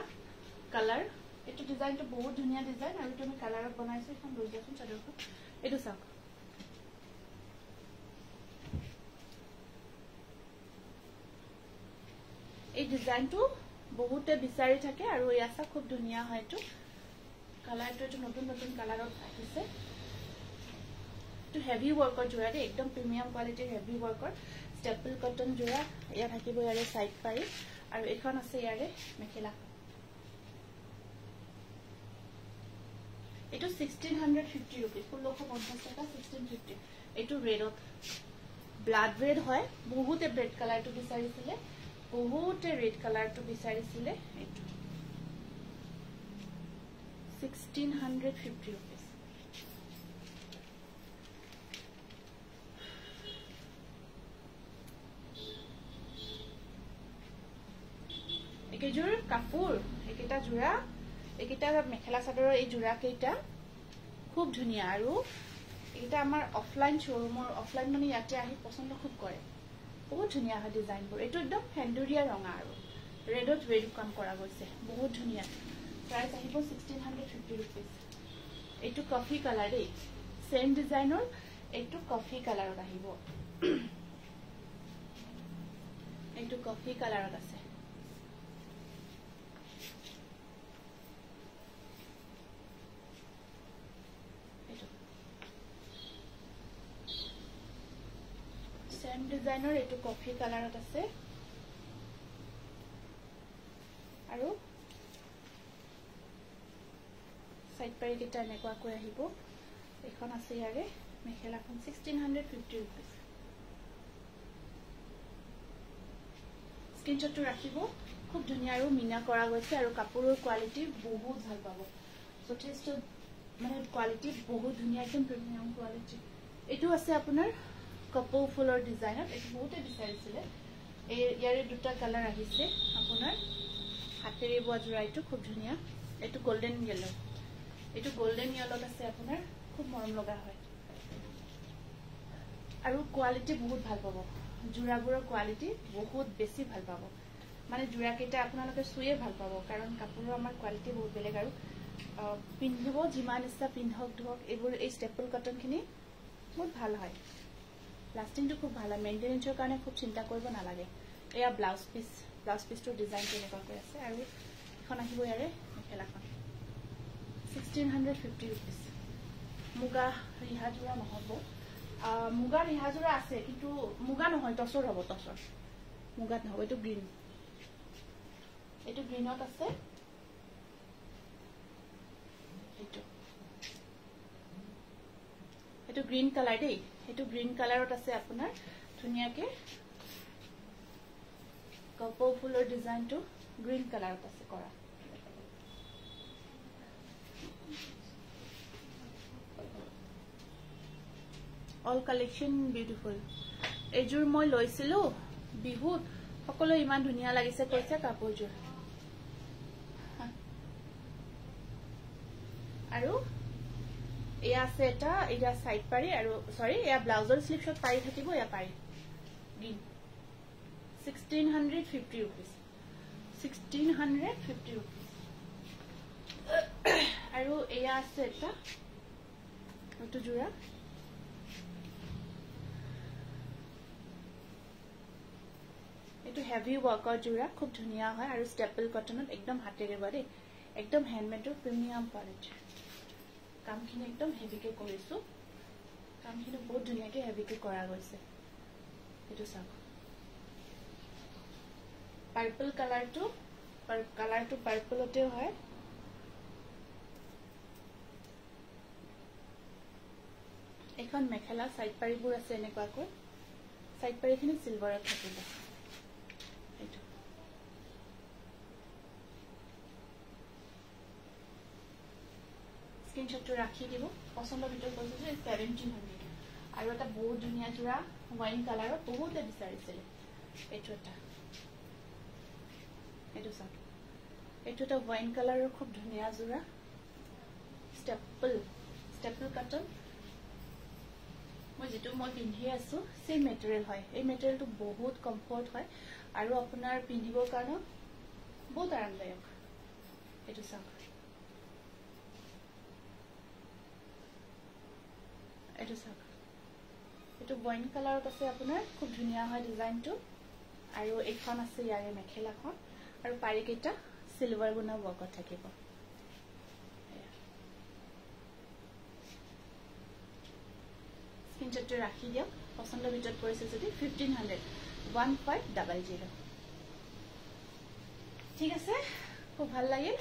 কালাৰ এটো ডিজাইনটো বহুত ধুনিয়া ডিজাইন আৰু তুমি কালাৰত বনাইছো এখন দুইজন চাদৰখন এটো চাওক এই ডিজাইনটো বহুতে বিচাৰি থাকে আৰু ইয়াছা খুব ধুনিয়া হয় এটো কালাৰটো এটো নতুন কালাৰত আহিছে to heavy worker jura de ekdom premium quality heavy worker staple cotton jura ya thakibo yare side pari aru ekhon ase yare mekhela eto 1650 rupees 1650 taka 1650 eto red blood red hoy bahute red color to bisarisile bahute red color to bisarisile eto 1650 rupees একেজোৰ কাপোৰ একেটা জোৰা একেটা মেখেলা চাদৰৰ এই জোৰা কেইটা খুব ধুনিয়া আৰু এটা আমাৰ অফলাইন শোৰুমৰ অফলাইন মানে ইয়াতে আহি পছন্দ খুব কৰে বহুত ধুনিয়া হয় ডিজাইনবোৰ এটো একদম ফেন্ডুৰিয়া ৰঙা আৰু ৰেডত ভেৰি কাম কৰা গৈছে বহুত ধুনিয়া প্ৰাইস আহিব 1650 rupees এটো কফি কালাৰ দেই সেম ডিজাইনৰ এটো কফি কালাৰত আহিব এটো কফি কালাৰত আছে सेम डिजाइनर एटु कॉफी कलरत আছে আৰু সাইড পাৰি কেটা এনেকুৱা কৈ আহিব এখন আছে ইয়াৰে মেখেলাখন 1650 rupees স্ক্ৰিনশটটো ৰাখিব খুব ধুনিয়া আৰু মিনা কৰা গৈছে আৰু কাপোৰৰ কোৱালিটি বহুত ভাল পাব যথেষ্ট মানে কোৱালিটি বহুত ধুনীয়া একদম প্ৰিমিয়াম কোৱালিটি এটো আছে আপোনাৰ কপৌ ফুলৰ ডিজাইনত এটো বহুতে বিচাৰিছিলে ইয়াৰে দুটা কালাৰ আহিছে আপোনাৰ হাতেৰে বোৱা জোৰা এটো খুব ধুনীয়া এটো গোল্ডেন ইয়েলো এটো গোল্ডেন ইয়েলোত আছে আপোনাৰ খুব মৰম লগা হয় আৰু কোৱালিটি বহুত ভাল পাব জোৰাবোৰৰ কোৱালিটি বহুত বেছি ভাল পাব মানে জোৰা কেইটা আপোনালোকে সুয়ে ভাল পাব কাৰণ কাপোৰৰ আমাৰ কোৱালিটি বহুত বেলেগ আৰু পিন্ধিব যিমান ইচ্ছা পিন্ধক ধক এইবোৰ এই ষ্টেপল কটন খিনি বহুত ভাল হয় লাষ্টিংটো খুব ভাল হয় মেইনটেনেন্সৰ কাৰণে খুব চিন্তা কৰিব নালাগে এয়া ব্লাউজ পিছটোৰ ডিজাইন তেনেকুৱাকৈ আছে আৰু এখন আহিব ইয়াৰে মেখেলাখন 1650 rupees মুগা ৰিহাজোৰা নহব মুগা ৰিহাজোৰা আছে কিন্তু মুগা নহয় টছৰ হ'ব টছৰ মুগাত নহব এইটো গ্ৰীনত আছে এইটো গ্ৰীন কালাৰ দেই এইটো গ্ৰীন কালাৰত আছে আপোনাৰ ধুনীয়াকে কপৌ ফুলৰ ডিজাইনটো গ্ৰীন কালাৰত আছে কৰা অল কালেকশন বিউটিফুল এজোৰ মই লৈছিলো বিহুত সকলো ইমান ধুনীয়া লাগিছে কৈছে কাপোৰজোৰ আৰু এয়া আছে এটা সাইড পাৰি আৰু সৰি এয়া ব্লাউজৰ স্লিপছত পাৰি থাকিব এয়া পাৰি 1650 rupees 1650 rupees আৰু এয়া আছে এটা এইটো জোৰা এইটো হেভি ওয়াৰ্কৰ জোৰা খুব ধুনীয়া হয় আৰু ষ্টেপল কটনত একদম হাতেৰে বোৱা দেই একদম হ্যান্ডমেডৰ প্ৰিমিয়াম কোৱালিটি কামখিনি একদম হেভিকে কৰিছো কামখিনি বহুত ধুনীয়াকে হেভিকে কৰা গৈছে এইটো চাওক পাৰ্পল কালাৰটো পাৰ্পলতে হয় এখন মেখেলা সাইড পাৰিবোৰ আছে এনেকুৱাকৈ সাইড পাৰিখিনি সিলভাৰত থাকিব এইটো স্ক্ৰিনশ্বটটো ৰাখি দিব পছন্দৰ ভিতৰত কৈছো যে 1700 আৰু এটা বহুত ধুনীয়া জোৰা ওয়াইন কালাৰত বহুতে বিচাৰিছিলে এইটো চাওক এইটো এটা ওয়াইন কালাৰৰ খুব ধুনীয়া জোৰা ষ্টেপল কটন মই যেটো মই পিন্ধি আছো সেই মেটেৰিয়েল হয় এই মেটেৰিয়েলটো বহুত কমফৰ্ট হয় আৰু আপোনাৰ পিন্ধিবৰ কাৰণে বহুত আৰামদায়ক এইটো চাওক এইটো ওয়াইন কালাৰত আছে আপোনাৰ খুব ধুনীয়া হয় ডিজাইনটো আৰু এইখন আছে ইয়াৰে মেখেলাখন আৰু পাৰিকেইটা সিলভাৰ গুণা ওয়াৰ্কত থাকিব স্ক্ৰিনশ্বটটো ৰাখি দিয়ক পছন্দৰ ভিতৰত পৰিছে যদি 1500 ঠিক আছে খুব ভাল লাগিল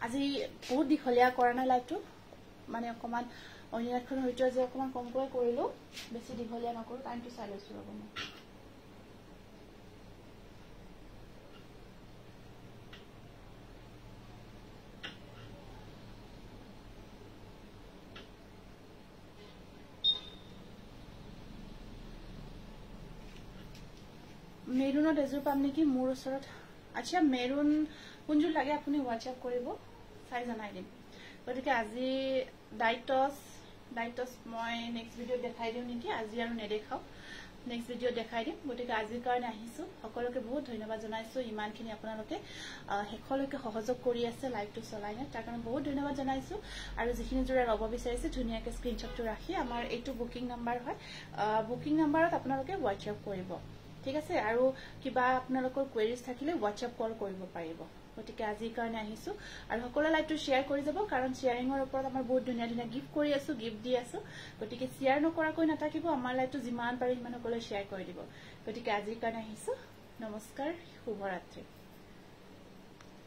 আজি বহুত দীঘলীয়া কৰা নাই লাইভটো মানে অকমান অনিয়াখন হয়তো যে অকমান কমকৈ কৰিলো বেছি দীঘলীয়া নকৰো টাইমটো চাই লৈছো ৰব মই মেৰুনত এজোৰ পাম নেকি মোৰ ওচৰত আচ্ছা মেৰুন কোনজোৰ লাগে আপুনি হোৱাটছআপ কৰিব চাই জনাই দিম গতিকে আজি ডাইটস মই নেক্সট ভিডিও দেখাই দিম নেকি আজি আৰু নেদেখাও নেক্সট ভিডিও দেখাই দিম গতিকে আজিৰ কাৰণে আহিছো সকলোকে বহুত ধন্যবাদ জনাইছো ইমানখিনি আপোনালোকে হেখলৈকে সহযোগ কৰি আছে লাইভটো চলাই নে তাৰ কাৰণে বহুত ধন্যবাদ জনাইছো আৰু যিখিনি জোৰা ল'ব বিচাৰিছে ধুনীয়াকৈ স্ক্ৰিনশ্বটটো ৰাখি আমাৰ এইটো বুকিং নাম্বাৰ হয় বুকিং নাম্বাৰত আপোনালোকে হোৱাটছআপ কৰিব ঠিক আছে আৰু কিবা আপোনালোকৰ কোৱেৰিজ থাকিলে হোৱাটছআপ কল কৰিব পাৰিব গতিকে আজিৰ কাৰণে আহিছো আৰু সকলো লাইভটো শেয়াৰ কৰি যাব কাৰণ শেয়াৰিঙৰ ওপৰত আমাৰ বহুত ধুনীয়া গিফট কৰি আছো গিফট দি আছো গতিকে শেয়াৰ নকৰাকৈ নাথাকিব আমাৰ লাইভটো যিমান পাৰি সিমান সকলো শেয়াৰ কৰি দিব গতিকে আজিৰ কাৰণে আহিছো নমস্কাৰ শুভৰাত্ৰি